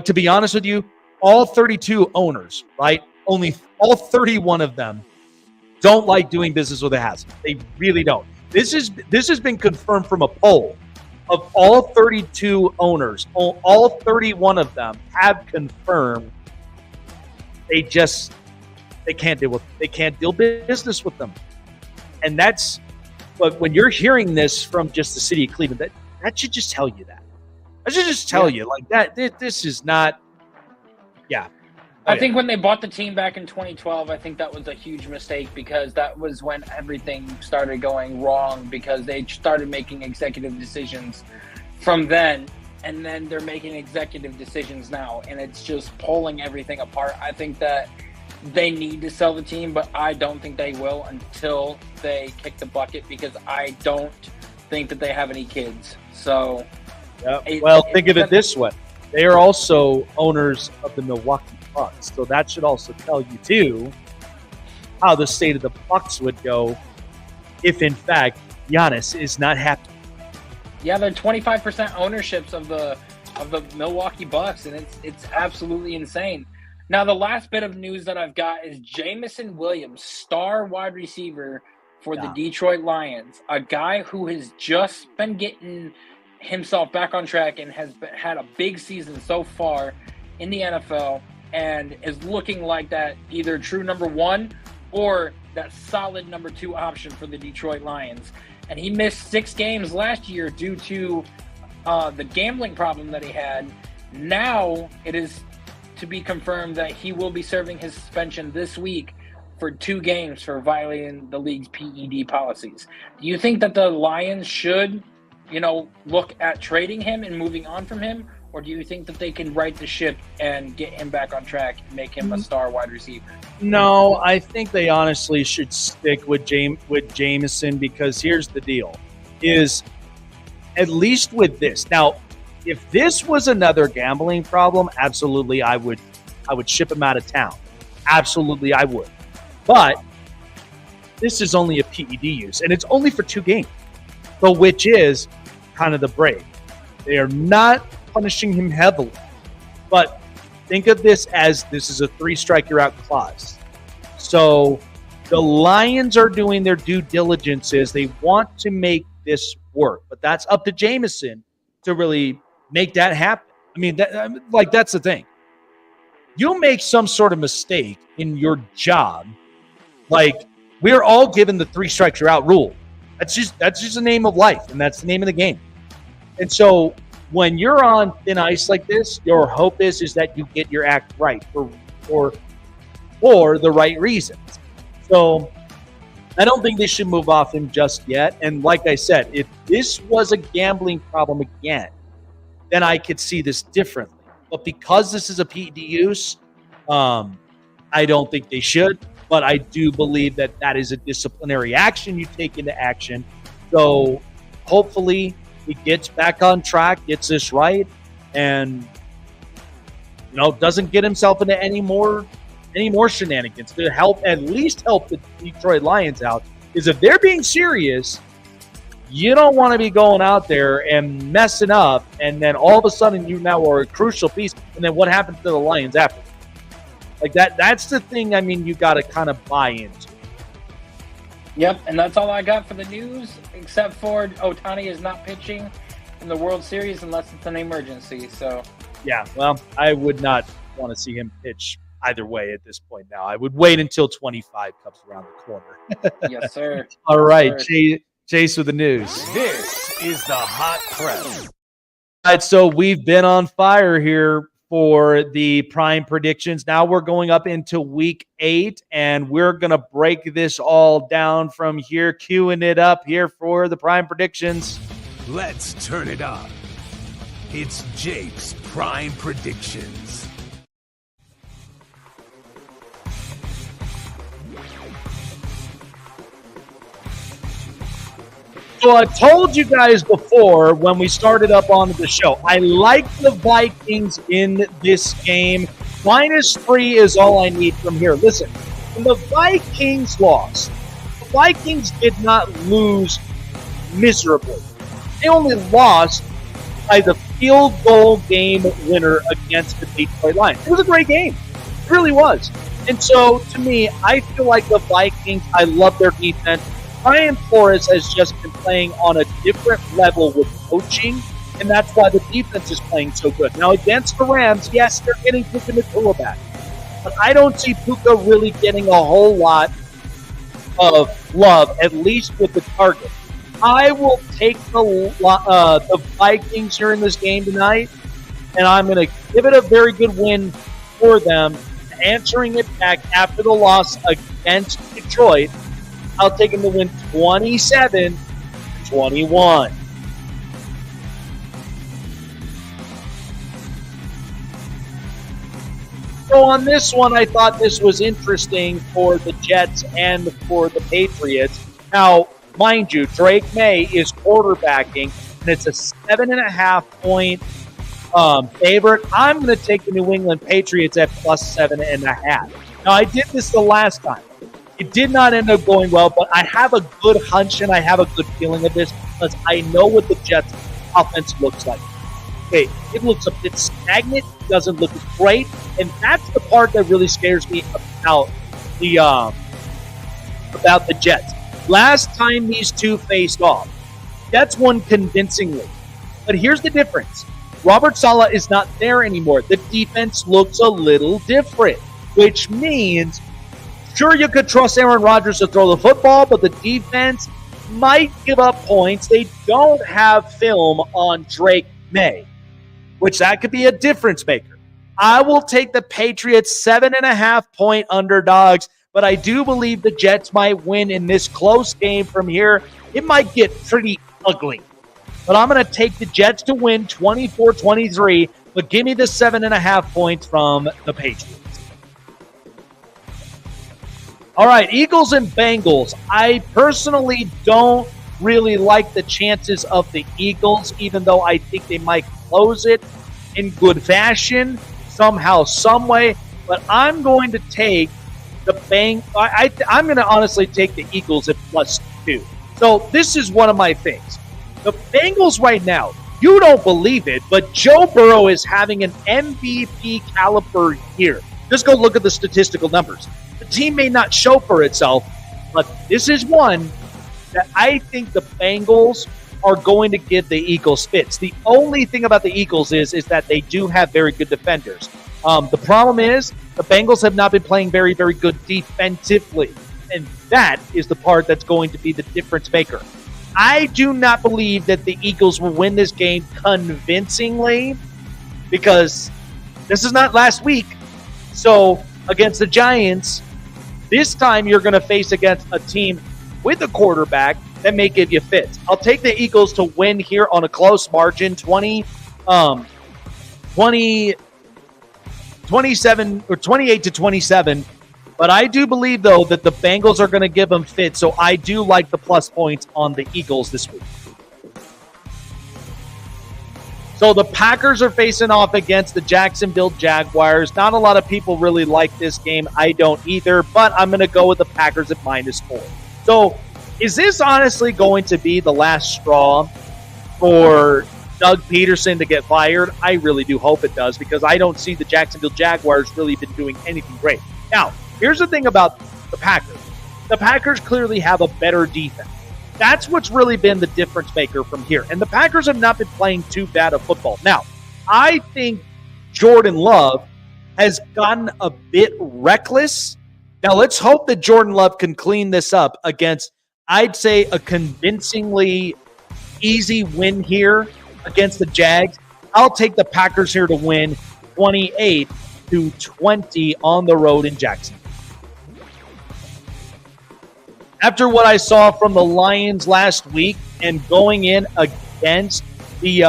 to be honest with you, all 32 owners, right? Only all 31 of them don't like doing business with a Haslam. They really don't. This has been confirmed from a poll of all 32 owners. All 31 of them have confirmed they can't deal business with them. And but when you're hearing this from just the city of Cleveland, that should just tell you that. I should just tell you like that. This is not. Yeah. I think when they bought the team back in 2012, I think that was a huge mistake because that was when everything started going wrong because they started making executive decisions from then. And then they're making executive decisions now, and it's just pulling everything apart. I think that they need to sell the team, but I don't think they will until they kick the bucket because I don't think that they have any kids. So, think of it this way. They are also owners of the Milwaukee Bucks, so that should also tell you, too, how the state of the Bucks would go if, in fact, Giannis is not happy. Yeah, they're 25% ownerships of the Milwaukee Bucks, and it's absolutely insane. Now, the last bit of news that I've got is Jameson Williams, star wide receiver for the Detroit Lions, a guy who has just been getting himself back on track and has had a big season so far in the NFL and is looking like that either true number 1 or that solid number 2 option for the Detroit Lions. And he missed 6 games last year due to the gambling problem that he had. Now it is to be confirmed that he will be serving his suspension this week for 2 games for violating the league's PED policies. Do you think that the Lions should, look at trading him and moving on from him? Or do you think that they can right the ship and get him back on track and make him a star wide receiver? No, I think they honestly should stick with Jameson because here's the deal, is at least with this. Now, if this was another gambling problem, absolutely I would ship him out of town. Absolutely I would. But this is only a PED use, and it's only for 2 games. So which is kind of the break. They are not punishing him heavily. But think of this is a 3-strike you're out clause. So the Lions are doing their due diligences. They want to make this work, but that's up to Jameson to really make that happen. I mean, that's the thing. You'll make some sort of mistake in your job. Like, we're all given the 3 strikes you're out rule. That's just the name of life, and that's the name of the game. And so when you're on thin ice like this, your hope is that you get your act right for the right reasons. So I don't think they should move off him just yet. And like I said, if this was a gambling problem again, then I could see this differently. But because this is a BetUS, I don't think they should. But I do believe that is a disciplinary action you take into action. So hopefully he gets back on track, gets this right, and doesn't get himself into any more shenanigans to at least help the Detroit Lions out. Because if they're being serious, you don't want to be going out there and messing up, and then all of a sudden you now are a crucial piece, and then what happens to the Lions after? Like that's the thing, I mean, you got to kind of buy into. Yep, and that's all I got for the news, except for Ohtani is not pitching in the World Series unless it's an emergency. So yeah, well, I would not want to see him pitch either way at this point now. I would wait until 25 comes around the corner. Yes, sir. All right, sir. Chase with the news. This is the Hot Press. All right, so we've been on fire here for the prime predictions. Now we're going up into week 8, and we're going to break this all down from here, queuing it up here for the prime predictions. Let's turn it up. It's Jake's Prime Predictions. So I told you guys before when we started up on the show, I like the Vikings in this game. -3 is all I need from here. Listen, when the Vikings lost, the Vikings did not lose miserably. They only lost by the field goal game winner against the Detroit Lions. It was a great game. It really was. And so, to me, I feel like the Vikings, I love their defense. Brian Flores has just been playing on a different level with coaching, and that's why the defense is playing so good. Now, against the Rams, yes, they're getting Puka Nacua back, but I don't see Puka really getting a whole lot of love, at least with the target. I will take the Vikings here in this game tonight, and I'm going to give it a very good win for them, answering it back after the loss against Detroit. I'll take him to win 27-21. So on this one, I thought this was interesting for the Jets and for the Patriots. Now, mind you, Drake May is quarterbacking, and it's a 7.5-point favorite. I'm going to take the New England Patriots at +7.5. Now, I did this the last time. It did not end up going well, but I have a good hunch and I have a good feeling of this because I know what the Jets' offense looks like. Okay, it looks a bit stagnant, doesn't look as great, and that's the part that really scares me about the Jets. Last time these two faced off, Jets won convincingly. But here's the difference. Robert Saleh is not there anymore. The defense looks a little different, which means sure, you could trust Aaron Rodgers to throw the football, but the defense might give up points. They don't have film on Drake May, which that could be a difference maker. I will take the Patriots 7.5-point underdogs, but I do believe the Jets might win in this close game from here. It might get pretty ugly, but I'm going to take the Jets to win 24-23, but give me the 7.5 points from the Patriots. All right, Eagles and Bengals. I personally don't really like the chances of the Eagles, even though I think they might close it in good fashion, somehow, some way. But I'm going to take the I'm going to honestly take the Eagles at +2. So this is one of my things. The Bengals right now, You don't believe it, but Joe Burrow is having an MVP caliber year. Just go look at the statistical numbers. The team may not show for itself, but this is one that I think the Bengals are going to give the Eagles fits. The only thing about the Eagles is that they do have very good defenders. The problem is the Bengals have not been playing very, very good defensively, and that is the part that's going to be the difference maker. I do not believe that the Eagles will win this game convincingly because this is not last week. So against the Giants, this time you're going to face against a team with a quarterback that may give you fits. I'll take the Eagles to win here on a close margin, 27 or 28-27. But I do believe, though, that the Bengals are going to give them fits, so I do like the plus points on the Eagles this week. So the Packers are facing off against the Jacksonville Jaguars. Not a lot of people really like this game. I don't either, but I'm going to go with the Packers at -4. So is this honestly going to be the last straw for Doug Peterson to get fired? I really do hope it does because I don't see the Jacksonville Jaguars really been doing anything great. Now, here's the thing about the Packers. The Packers clearly have a better defense. That's what's really been the difference maker from here. And the Packers have not been playing too bad of football. Now, I think Jordan Love has gotten a bit reckless. Now, let's hope that Jordan Love can clean this up against, I'd say, a convincingly easy win here against the Jags. I'll take the Packers here to win 28-20 on the road in Jacksonville. After what I saw from the Lions last week and going in against the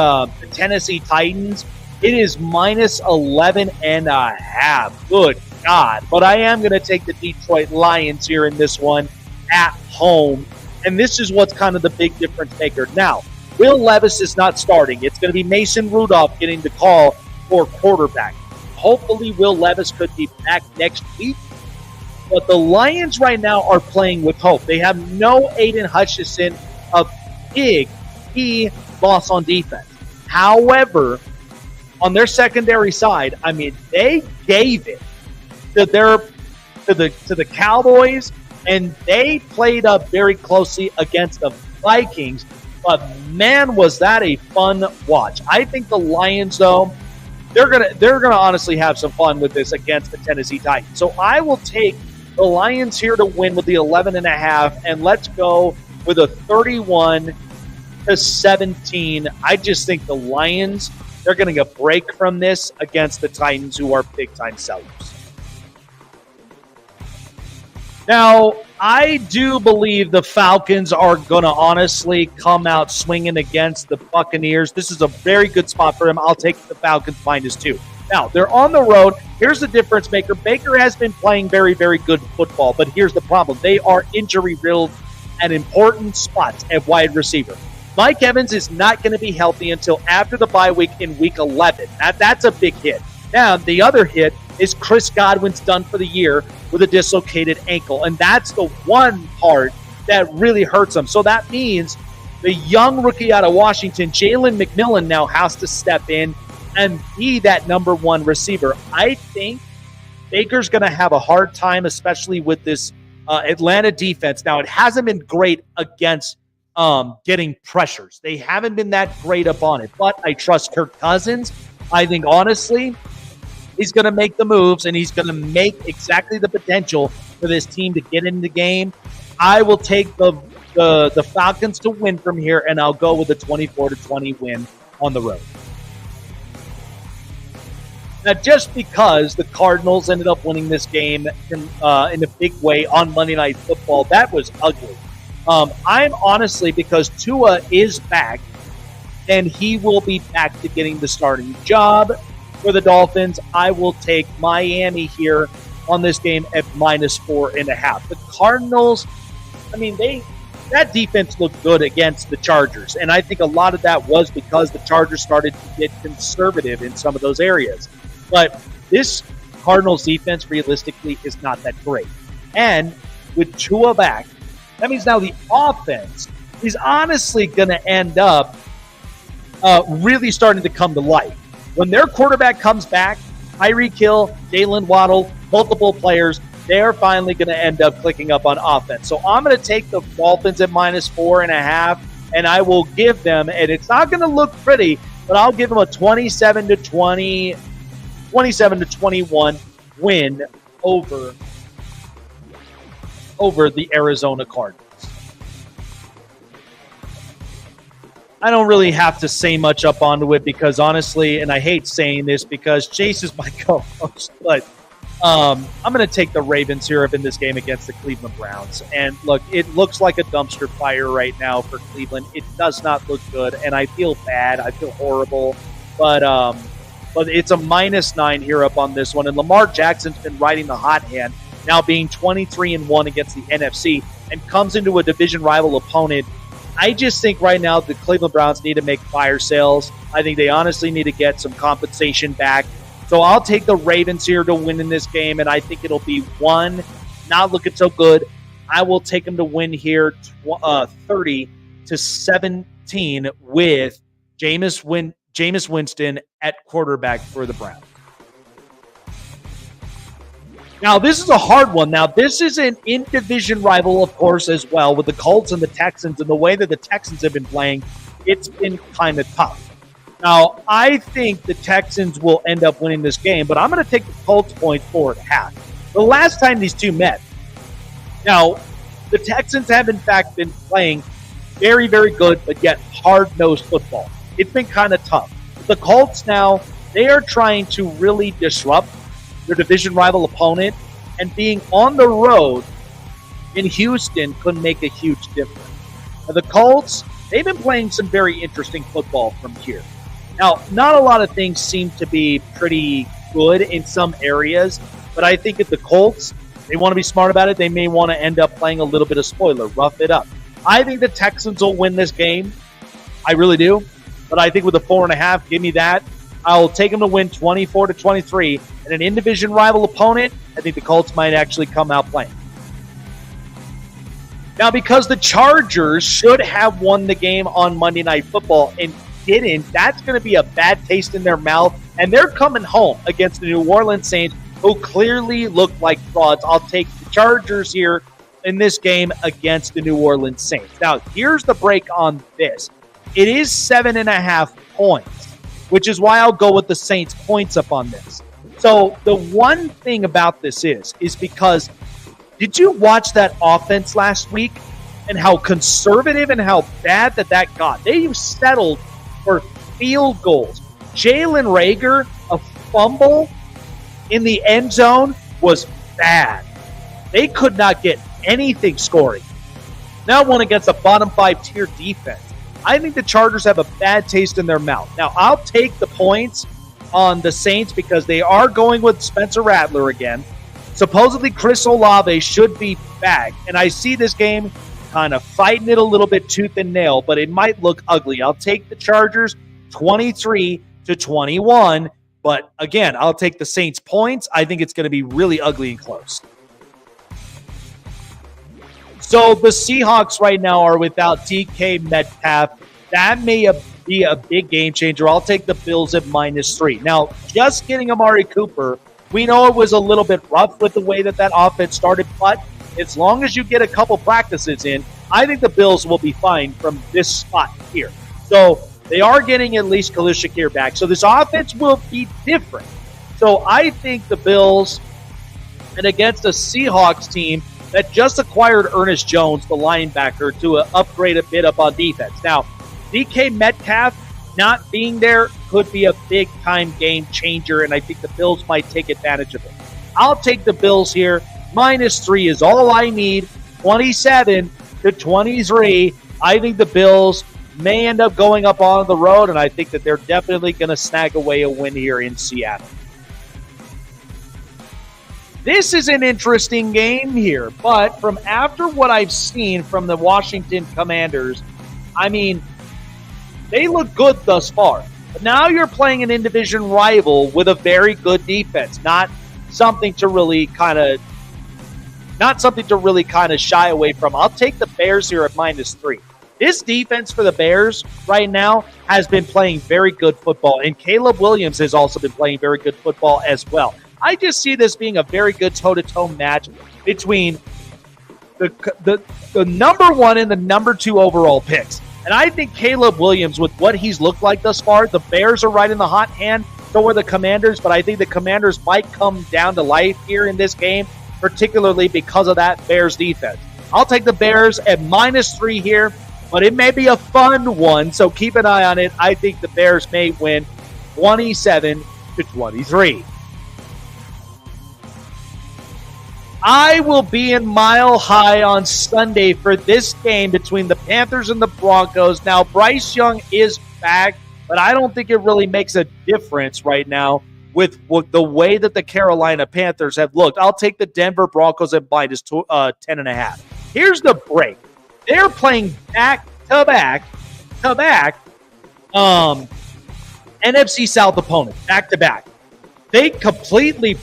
Tennessee Titans, it is -11.5. Good God. But I am going to take the Detroit Lions here in this one at home. And this is what's kind of the big difference maker. Now, Will Levis is not starting. It's going to be Mason Rudolph getting the call for quarterback. Hopefully, Will Levis could be back next week. But the Lions right now are playing with hope. They have no Aiden Hutchinson, a big key loss on defense. However, on their secondary side, I mean, they gave it to the Cowboys, and they played up very closely against the Vikings. But man, was that a fun watch! I think the Lions, though, they're gonna honestly have some fun with this against the Tennessee Titans. So I will take the Lions here to win with the 11.5, and let's go with a 31-17. I just think the Lions, they're going to get a break from this against the Titans, who are big-time sellers. Now, I do believe the Falcons are going to honestly come out swinging against the Buccaneers. This is a very good spot for them. I'll take the Falcons -2. Now, they're on the road. Here's the difference maker. Baker has been playing very, very good football, but here's the problem. They are injury-riddled at important spots at wide receiver. Mike Evans is not going to be healthy until after the bye week in Week 11. That's a big hit. Now, the other hit is Chris Godwin's done for the year with a dislocated ankle, and that's the one part that really hurts him. So that means the young rookie out of Washington, Jalen McMillan, now has to step in and be that number one receiver. I think Baker's going to have a hard time, especially with this Atlanta defense. Now, it hasn't been great against getting pressures. They haven't been that great up on it, but I trust Kirk Cousins. I think, honestly, he's going to make the moves, and he's going to make exactly the potential for this team to get in the game. I will take the Falcons to win from here, and I'll go with a 24-20 win on the road. Now, just because the Cardinals ended up winning this game in a big way on Monday Night Football, that was ugly. I'm honestly, because Tua is back, and he will be back to getting the starting job for the Dolphins, I will take Miami here on this game at -4.5. The Cardinals, I mean, that defense looked good against the Chargers, and I think a lot of that was because the Chargers started to get conservative in some of those areas. But this Cardinals defense, realistically, is not that great. And with Tua back, that means now the offense is honestly going to end up really starting to come to life. When their quarterback comes back, Tyreek Hill, Jalen Waddle, multiple players, they're finally going to end up clicking up on offense. So I'm going to take the Dolphins at -4.5, and I will give them, and it's not going to look pretty, but I'll give them a 27-21 win over the Arizona Cardinals. I don't really have to say much up onto it because honestly, and I hate saying this because Chase is my co-host, but I'm going to take the Ravens here in this game against the Cleveland Browns. And look, it looks like a dumpster fire right now for Cleveland. It does not look good, and I feel bad. I feel horrible. But it's a -9 here up on this one. And Lamar Jackson's been riding the hot hand, now being 23-1 against the NFC, and comes into a division rival opponent. I just think right now the Cleveland Browns need to make fire sales. I think they honestly need to get some compensation back. So I'll take the Ravens here to win in this game, and I think it'll be one. Not looking so good. I will take them to win here 30-17 with Jameis Winston at quarterback for the Browns. Now, this is a hard one. Now, this is an in-division rival, of course, as well, with the Colts and the Texans. And the way that the Texans have been playing, it's been kind of tough. Now, I think the Texans will end up winning this game, but I'm going to take the Colts points 4.5. The last time these two met. Now, the Texans have, in fact, been playing very, very good, but yet hard-nosed football. It's been kind of tough. The Colts now, they are trying to really disrupt their division rival opponent, and being on the road in Houston could make a huge difference. Now, the Colts, they've been playing some very interesting football from here. Now, not a lot of things seem to be pretty good in some areas, but I think if the Colts, they want to be smart about it, they may want to end up playing a little bit of spoiler, rough it up. I think the Texans will win this game. I really do. But I think with a 4.5, give me that. I'll take them to win 24-23. And an in-division rival opponent, I think the Colts might actually come out playing. Now, because the Chargers should have won the game on Monday Night Football and didn't, that's going to be a bad taste in their mouth. And they're coming home against the New Orleans Saints, who clearly look like frauds. I'll take the Chargers here in this game against the New Orleans Saints. Now, here's the break on this. It is 7.5 points, which is why I'll go with the Saints points up on this. So the one thing about this is because did you watch that offense last week and how conservative and how bad that got? They settled for field goals. Jalen Reagor, a fumble in the end zone was bad. They could not get anything scoring. Now one against a bottom 5 tier defense. I think the Chargers have a bad taste in their mouth. Now, I'll take the points on the Saints because they are going with Spencer Rattler again. Supposedly, Chris Olave should be back. And I see this game kind of fighting it a little bit tooth and nail, but it might look ugly. I'll take the Chargers 23-21. But again, I'll take the Saints points. I think it's going to be really ugly and close. So the Seahawks right now are without DK Metcalf. That may be a big game changer. I'll take the Bills at -3. Now, just getting Amari Cooper, we know it was a little bit rough with the way that offense started, but as long as you get a couple practices in, I think the Bills will be fine from this spot here. So they are getting at least Khalil Shakir back. So this offense will be different. So I think the Bills, and against a Seahawks team that just acquired Ernest Jones, the linebacker, to upgrade a bit up on defense. Now, DK Metcalf not being there could be a big-time game changer, and I think the Bills might take advantage of it. I'll take the Bills here. -3 is all I need. 27-23. I think the Bills may end up going up on the road, and I think that they're definitely going to snag away a win here in Seattle. This is an interesting game here, but from after what I've seen from the Washington Commanders, I mean, they look good thus far. But now you're playing an in-division rival with a very good defense, not something to really kind of shy away from. I'll take the Bears here at -3. This defense for the Bears right now has been playing very good football, and Caleb Williams has also been playing very good football as well. I just see this being a very good toe-to-toe match between the number 1 and the number 2 overall picks. And I think Caleb Williams, with what he's looked like thus far, the Bears are right in the hot hand, so are the Commanders, but I think the Commanders might come down to life here in this game, particularly because of that Bears defense. I'll take the Bears at -3 here, but it may be a fun one, so keep an eye on it. I think the Bears may win 27-23. I will be in Mile High on Sunday for this game between the Panthers and the Broncos. Now, Bryce Young is back, but I don't think it really makes a difference right now with the way that the Carolina Panthers have looked. I'll take the Denver Broncos at -10.5. Here's the break. They're playing back-to-back NFC South opponents, back-to-back. They completely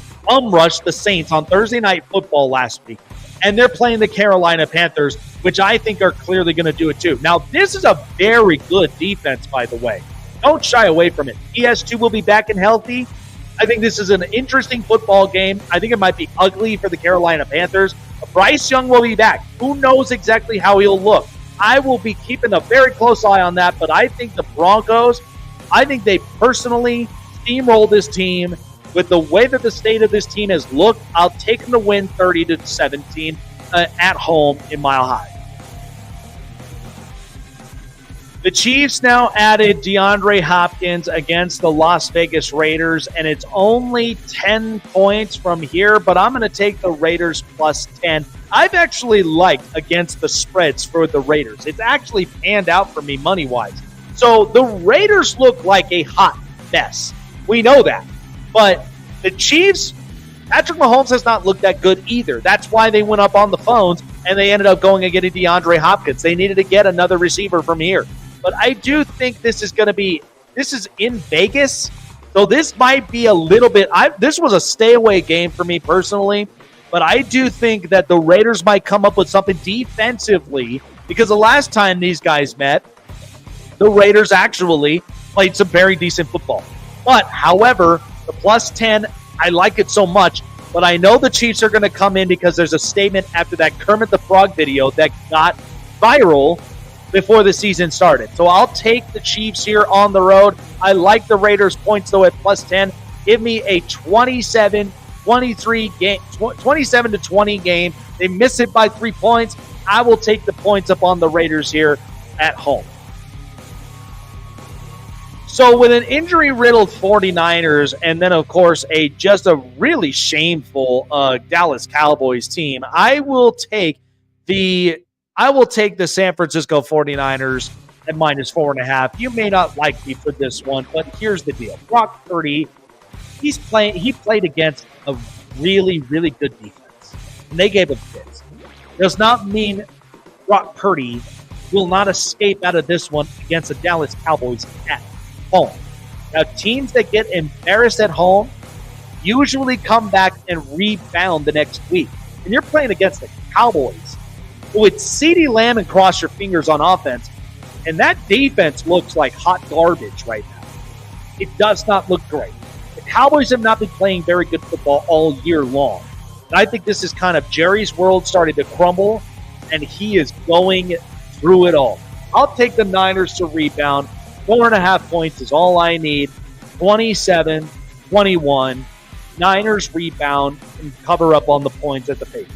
rushed the Saints on Thursday Night Football last week, and they're playing the Carolina Panthers, which I think are clearly going to do it too. Now, this is a very good defense, by the way. Don't shy away from it. PS2 will be back and healthy. I think this is an interesting football game. I think it might be ugly for the Carolina Panthers. Bryce Young will be back. Who knows exactly how he'll look? I will be keeping a very close eye on that, but I think the Broncos, I think they personally steamrolled this team. With the way that the state of this team has looked, I'll take them to win 30-17 at home in Mile High. The Chiefs now added DeAndre Hopkins against the Las Vegas Raiders, and it's only 10 points from here, but I'm going to take the Raiders +10. I've actually liked against the spreads for the Raiders. It's actually panned out for me money-wise. So the Raiders look like a hot mess. We know that. But the Chiefs, Patrick Mahomes has not looked that good either. That's why they went up on the phones, and they ended up going and getting DeAndre Hopkins. They needed to get another receiver from here. But I do think this is in Vegas, so this might be a little bit – this was a stay-away game for me personally, but I do think that the Raiders might come up with something defensively, because the last time these guys met, the Raiders actually played some very decent football. But, however, the +10, I like it so much, but I know the Chiefs are going to come in because there's a statement after that Kermit the Frog video that got viral before the season started. So I'll take the Chiefs here on the road. I like the Raiders points, though, at +10. Give me a 27-23 game, 27-20 game. They miss it by 3 points. I will take the points up on the Raiders here at home. So with an injury-riddled 49ers and then, of course, just a really shameful Dallas Cowboys team, I will take the San Francisco 49ers at -4.5. You may not like me for this one, but here's the deal. Brock Purdy, he played against a really, really good defense, and they gave him fits. Does not mean Brock Purdy will not escape out of this one against the Dallas Cowboys at home. Now, teams that get embarrassed at home usually come back and rebound the next week. And you're playing against the Cowboys, with CeeDee Lamb and cross your fingers on offense, and that defense looks like hot garbage right now. It does not look great. The Cowboys have not been playing very good football all year long. And I think this is kind of Jerry's world starting to crumble, and he is going through it all. I'll take the Niners to rebound. 4.5 points is all I need. 27-21. Niners rebound and cover up on the points at the Patriots.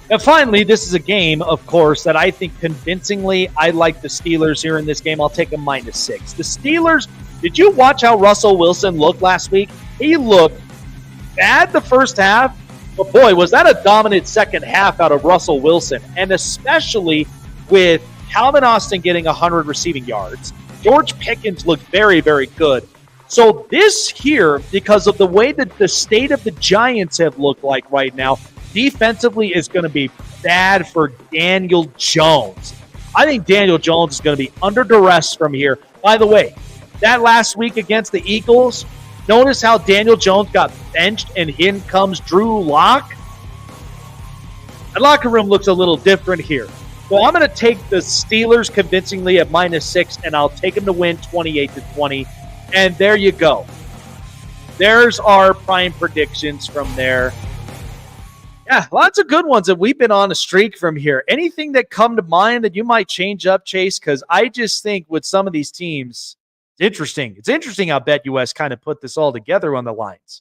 And finally, this is a game, of course, that I think convincingly I like the Steelers here in this game. I'll take a -6. The Steelers, did you watch how Russell Wilson looked last week? He looked bad the first half, but boy, was that a dominant second half out of Russell Wilson, and especially with Calvin Austin getting 100 receiving yards. George Pickens looked very, very good. So this here, because of the way that the state of the Giants have looked like right now, defensively is going to be bad for Daniel Jones. I think Daniel Jones is going to be under duress from here. By the way, that last week against the Eagles, notice how Daniel Jones got benched and in comes Drew Lock? The locker room looks a little different here. So I'm going to take the Steelers convincingly at -6, and I'll take them to win 28-20. And there you go. There's our prime predictions from there. Yeah, lots of good ones, and we've been on a streak from here. Anything that come to mind that you might change up, Chase? Because I just think with some of these teams, it's interesting. It's interesting how BetUS kind of put this all together on the lines.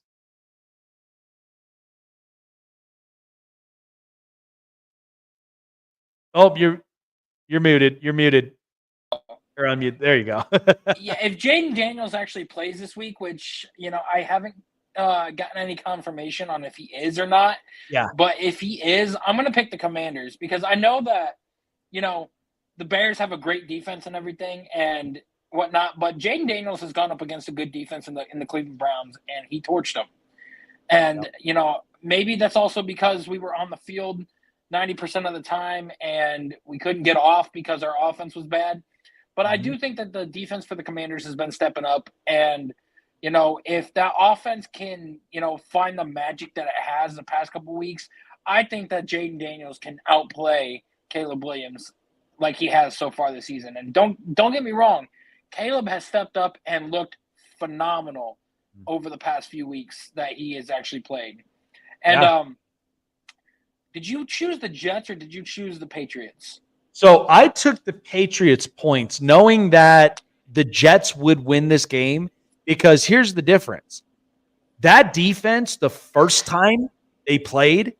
Oh, you're muted. You're muted. You're on mute. There you go. Yeah, if Jaden Daniels actually plays this week, which, I haven't gotten any confirmation on if he is or not. Yeah. But if he is, I'm going to pick the Commanders because I know that, the Bears have a great defense and everything and whatnot. But Jaden Daniels has gone up against a good defense in the Cleveland Browns, and he torched them. And, maybe that's also because we were on the field 90% of the time and we couldn't get off because our offense was bad. But I do think that the defense for the Commanders has been stepping up. And, if that offense can, find the magic that it has the past couple of weeks, I think that Jaden Daniels can outplay Caleb Williams like he has so far this season. And don't get me wrong, Caleb has stepped up and looked phenomenal over the past few weeks that he has actually played. And did you choose the Jets or did you choose the Patriots? So I took the Patriots points knowing that the Jets would win this game because here's the difference. That defense, the first time they played,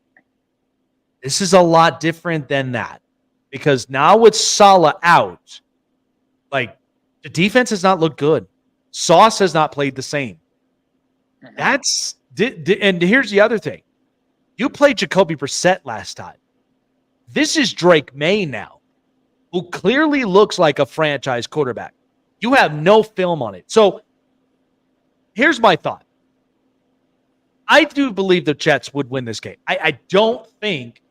this is a lot different than that because now with Saleh out, like the defense has not looked good. Sauce has not played the same. And here's the other thing. You played Jacoby Brissett last time. This is Drake May now, who clearly looks like a franchise quarterback. You have no film on it. So here's my thought. I do believe the Jets would win this game. I don't think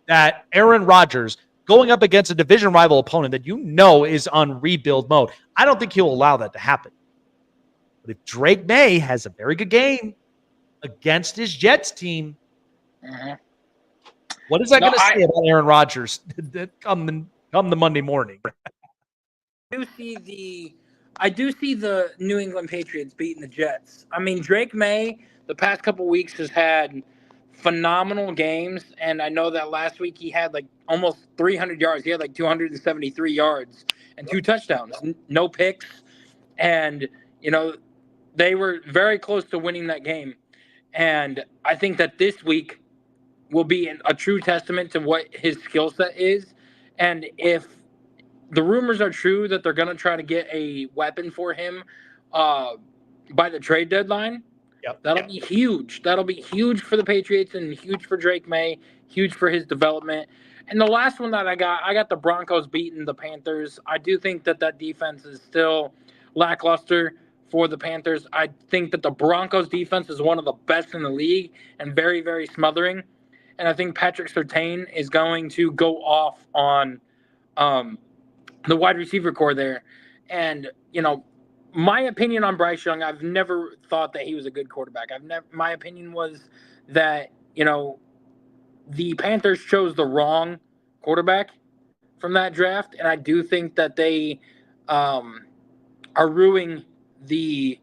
that Aaron Rodgers going up against a division rival opponent that is on rebuild mode, I don't think he'll allow that to happen. But if Drake May has a very good game against his Jets team, what is that going to say about Aaron Rodgers come the Monday morning? I do see the New England Patriots beating the Jets. I mean, Drake May the past couple weeks has had phenomenal games, and I know that last week he had like almost 300 yards. He had like 273 yards and 2 touchdowns, no picks, and they were very close to winning that game. And I think that this week will be a true testament to what his skill set is. And if the rumors are true that they're going to try to get a weapon for him by the trade deadline, that'll be huge. That'll be huge for the Patriots and huge for Drake May, huge for his development. And the last one that I got the Broncos beating the Panthers. I do think that defense is still lackluster for the Panthers. I think that the Broncos defense is one of the best in the league and very, very smothering. And I think Patrick Surtain is going to go off on the wide receiver core there. And, my opinion on Bryce Young, I've never thought that he was a good quarterback. My opinion was that, the Panthers chose the wrong quarterback from that draft. And I do think that they are ruining the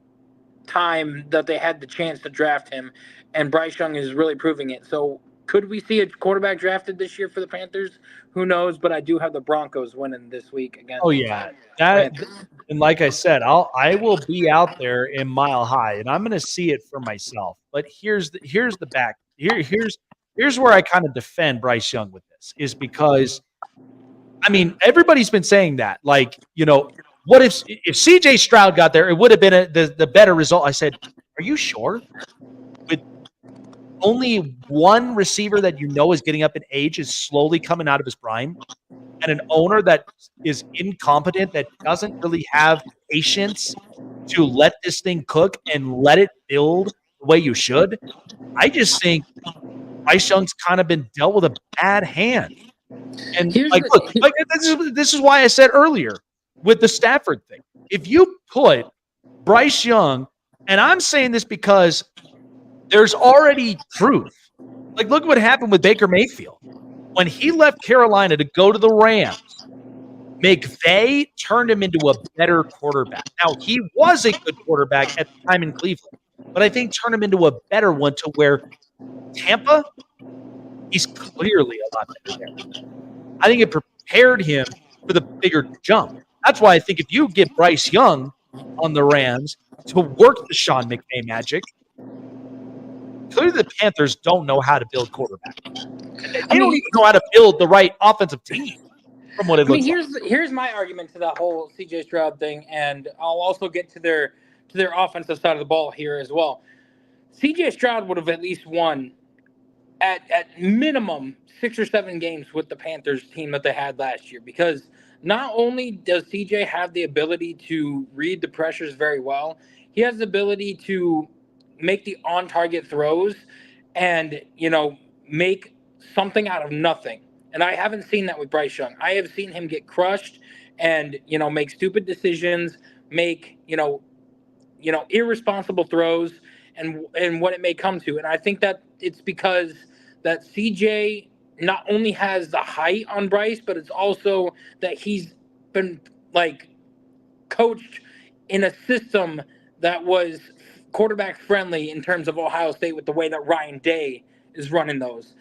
time that they had the chance to draft him. And Bryce Young is really proving it. So could we see a quarterback drafted this year for the Panthers? Who knows? But I do have the Broncos winning this week again. Oh yeah, and like I said, I will be out there in Mile High, and I'm going to see it for myself. But here's where I kind of defend Bryce Young with this is because, I mean, everybody's been saying that, like, what if C.J. Stroud got there, it would have been the better result. I said, are you sure? With only one receiver that is getting up in age is slowly coming out of his prime, and an owner that is incompetent, that doesn't really have patience to let this thing cook and let it build the way you should, I just think Bryce Young's kind of been dealt with a bad hand. And this is why I said earlier with the Stafford thing. If you put Bryce Young, and I'm saying this because there's already proof. Like, look what happened with Baker Mayfield. When he left Carolina to go to the Rams, McVay turned him into a better quarterback. Now, he was a good quarterback at the time in Cleveland, but I think turned him into a better one to where Tampa, he's clearly a lot better there. I think it prepared him for the bigger jump. That's why I think if you get Bryce Young on the Rams to work the Sean McVay magic, clearly the Panthers don't know how to build quarterback. They don't even know how to build the right offensive team from what it looks like. Here's my argument to that whole CJ Stroud thing, and I'll also get to their offensive side of the ball here as well. CJ Stroud would have at least won at minimum 6 or 7 games with the Panthers team that they had last year, because not only does CJ have the ability to read the pressures very well, he has the ability to make the on-target throws and, make something out of nothing. And I haven't seen that with Bryce Young. I have seen him get crushed and, make stupid decisions, make, irresponsible throws and what it may come to. And I think that it's because that CJ not only has the height on Bryce, but it's also that he's been coached in a system that was quarterback friendly in terms of Ohio State with the way that Ryan Day is running those.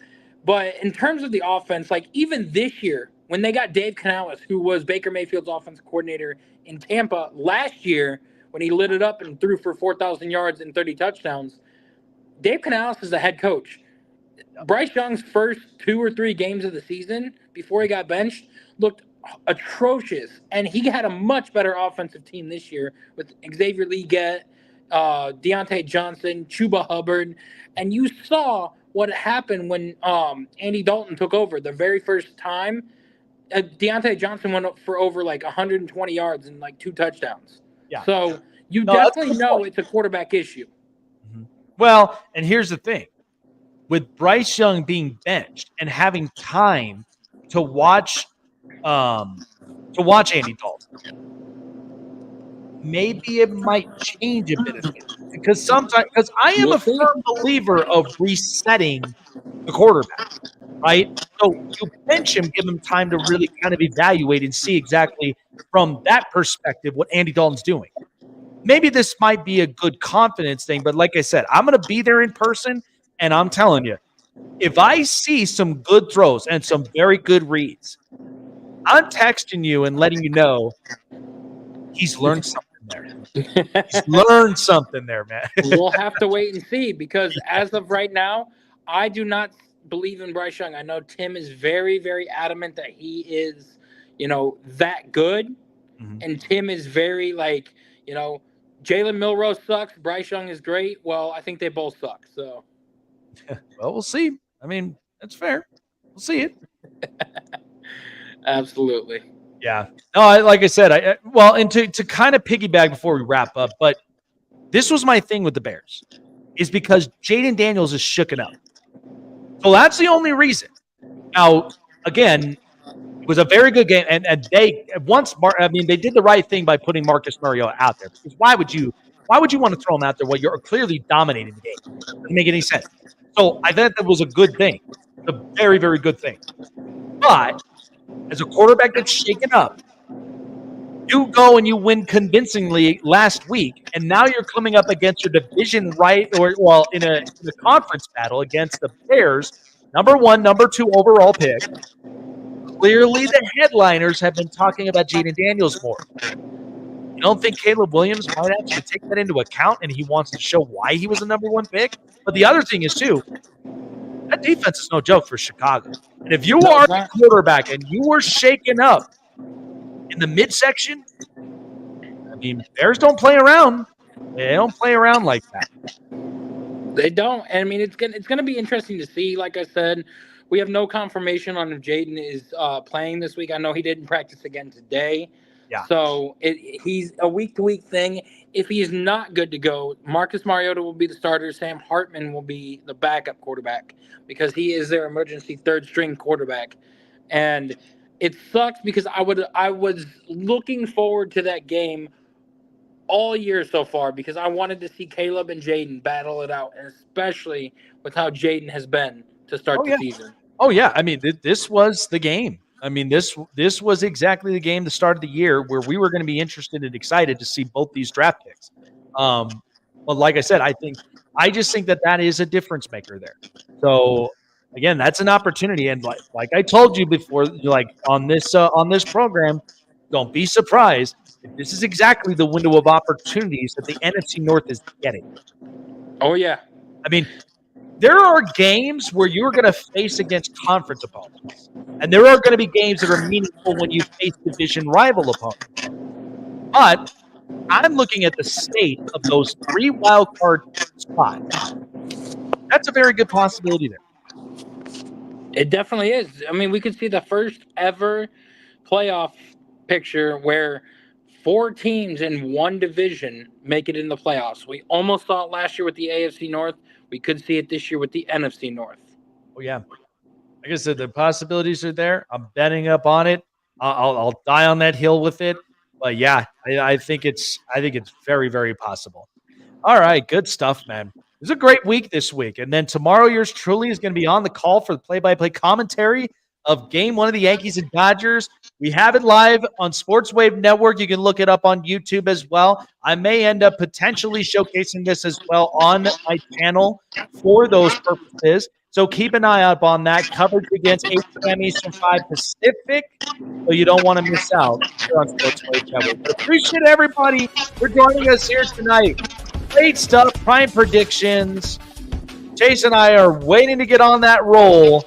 But in terms of the offense, even this year, when they got Dave Canales, who was Baker Mayfield's offensive coordinator in Tampa last year, when he lit it up and threw for 4,000 yards and 30 touchdowns, Dave Canales is the head coach. Bryce Young's first 2 or 3 games of the season before he got benched looked atrocious, and he had a much better offensive team this year with Xavier Legette, Deontay Johnson, Chuba Hubbard, and you saw what happened when Andy Dalton took over the very first time. Deontay Johnson went up for over 120 yards and 2 touchdowns. Yeah. So you definitely know it's a quarterback issue. Mm-hmm. Well, and here's the thing. With Bryce Young being benched and having time to watch Andy Dalton, maybe it might change a bit of it. Because I am a firm believer of resetting the quarterback, right? So you bench him, give him time to really kind of evaluate and see exactly from that perspective what Andy Dalton's doing. Maybe this might be a good confidence thing, but like I said, I'm going to be there in person, and I'm telling you, if I see some good throws and some very good reads, I'm texting you and letting you know he's learned something there. He's learned something there, man. We'll have to wait and see, because as of right now, I do not believe in Bryce Young. I know Tim is very, very adamant that he is, that good. Mm-hmm. And Tim is very Jalen Milroe sucks. Bryce Young is great. Well, I think they both suck. So, well, we'll see. I mean, that's fair. We'll see it. Absolutely. Yeah. No, like I said, and to kind of piggyback before we wrap up, but this was my thing with the Bears, is because Jaden Daniels is shooken up. So that's the only reason. Now, again, it was a very good game, and they did the right thing by putting Marcus Mariota out there. Because why would you want to throw him out there while you're clearly dominating the game? It doesn't make any sense. So I thought that was a good thing, a very, very good thing. But as a quarterback that's shaken up, you go and you win convincingly last week, and now you're coming up against your division in a conference battle against the Bears, number 1, number 2 overall pick. Clearly, the headliners have been talking about Jaden Daniels more. You don't think Caleb Williams might actually take that into account, and he wants to show why he was the number 1 pick? But the other thing is, too, that defense is no joke for Chicago. And if you are a quarterback and you were shaken up in the midsection, I mean, Bears don't play around. They don't play around like that. They don't. I mean, it's gonna be interesting to see. Like I said, we have no confirmation on if Jaden is playing this week. I know he didn't practice again today. Yeah. So he's a week-to-week thing. If he is not good to go, Marcus Mariota will be the starter. Sam Hartman will be the backup quarterback because he is their emergency third-string quarterback. And it sucks because I was looking forward to that game all year so far because I wanted to see Caleb and Jaden battle it out, and especially with how Jaden has been to start the season. Oh, yeah. I mean, this was the game. I mean, this was exactly the game, the start of the year, where we were going to be interested and excited to see both these draft picks. But like I said, I just think that is a difference maker there. So again, that's an opportunity, and like I told you before, like on this program, don't be surprised if this is exactly the window of opportunities that the NFC North is getting. Oh yeah, I mean, there are games where you're going to face against conference opponents, and there are going to be games that are meaningful when you face division rival opponents. But I'm looking at the state of those 3 wild card spots. That's a very good possibility there. it definitely is. I mean, we could see the first ever playoff picture where 4 teams in one division make it in the playoffs. We almost saw it last year with the AFC North. We could see it this year with the NFC North. Oh yeah, like I said, the possibilities are there. I'm betting up on it. I'll die on that hill with it. But yeah, I think it's very, very possible. All right, good stuff, man. It was a great week this week. And then tomorrow, yours truly is going to be on the call for the play-by-play commentary of Game 1 of the Yankees and Dodgers. We have it live on Sports Wave Network. You can look it up on YouTube as well. I may end up potentially showcasing this as well on my channel for those purposes. So keep an eye out on that. Coverage begins 8 p.m. Eastern, 5 Pacific. So you don't want to miss out here on Sports Wave Network. But appreciate everybody for joining us here tonight. Great stuff. Prime predictions. Chase and I are waiting to get on that roll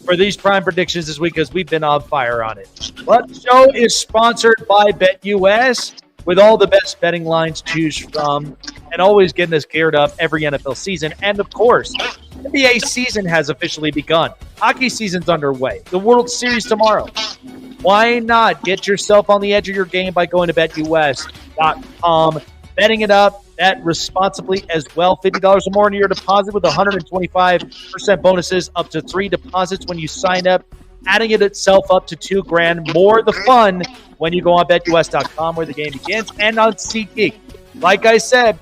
for these prime predictions this week because we've been on fire on it. But the show is sponsored by BetUS with all the best betting lines to choose from and always getting us geared up every NFL season. And of course, NBA season has officially begun. Hockey season's underway. The World Series tomorrow. Why not get yourself on the edge of your game by going to BetUS.com, betting it up, bet responsibly as well. $50 or more in your deposit with 125% bonuses up to 3 deposits when you sign up, adding it itself up to $2,000. More the fun when you go on BetUS.com where the game begins and on SeatGeek. Like I said,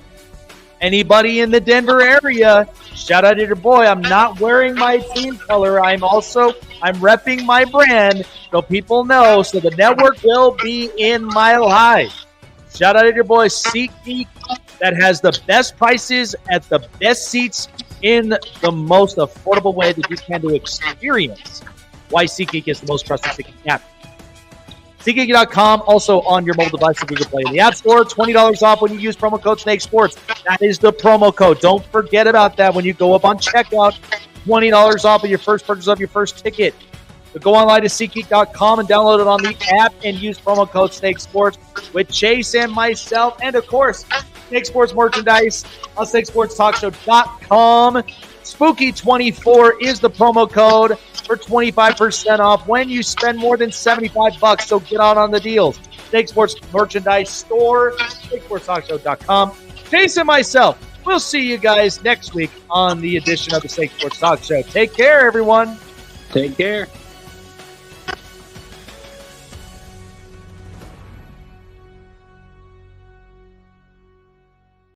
anybody in the Denver area, shout out to your boy. I'm not wearing my team color. I'm repping my brand so people know. So the network will be in my life. Shout out to your boy SeatGeek that has the best prices at the best seats in the most affordable way that you can to experience why SeatGeek is the most trusted ticketing app. SeatGeek.com, also on your mobile device if you can play in the App Store. $20 off when you use promo code SnakeSports. That is the promo code. Don't forget about that when you go up on checkout. $20 off of your first purchase of your first ticket. So go online to SeatGeek.com and download it on the app and use promo code SnakeSports with Chase and myself. And, of course, Snake Sports merchandise on snakesportstalkshow.com. Spooky24 is the promo code for 25% off when you spend more than $75. So get out on the deals. Snake Sports merchandise store, snakesportstalkshow.com. Chase and myself, we'll see you guys next week on the edition of the Snake Sports Talk Show. Take care, everyone. Take care.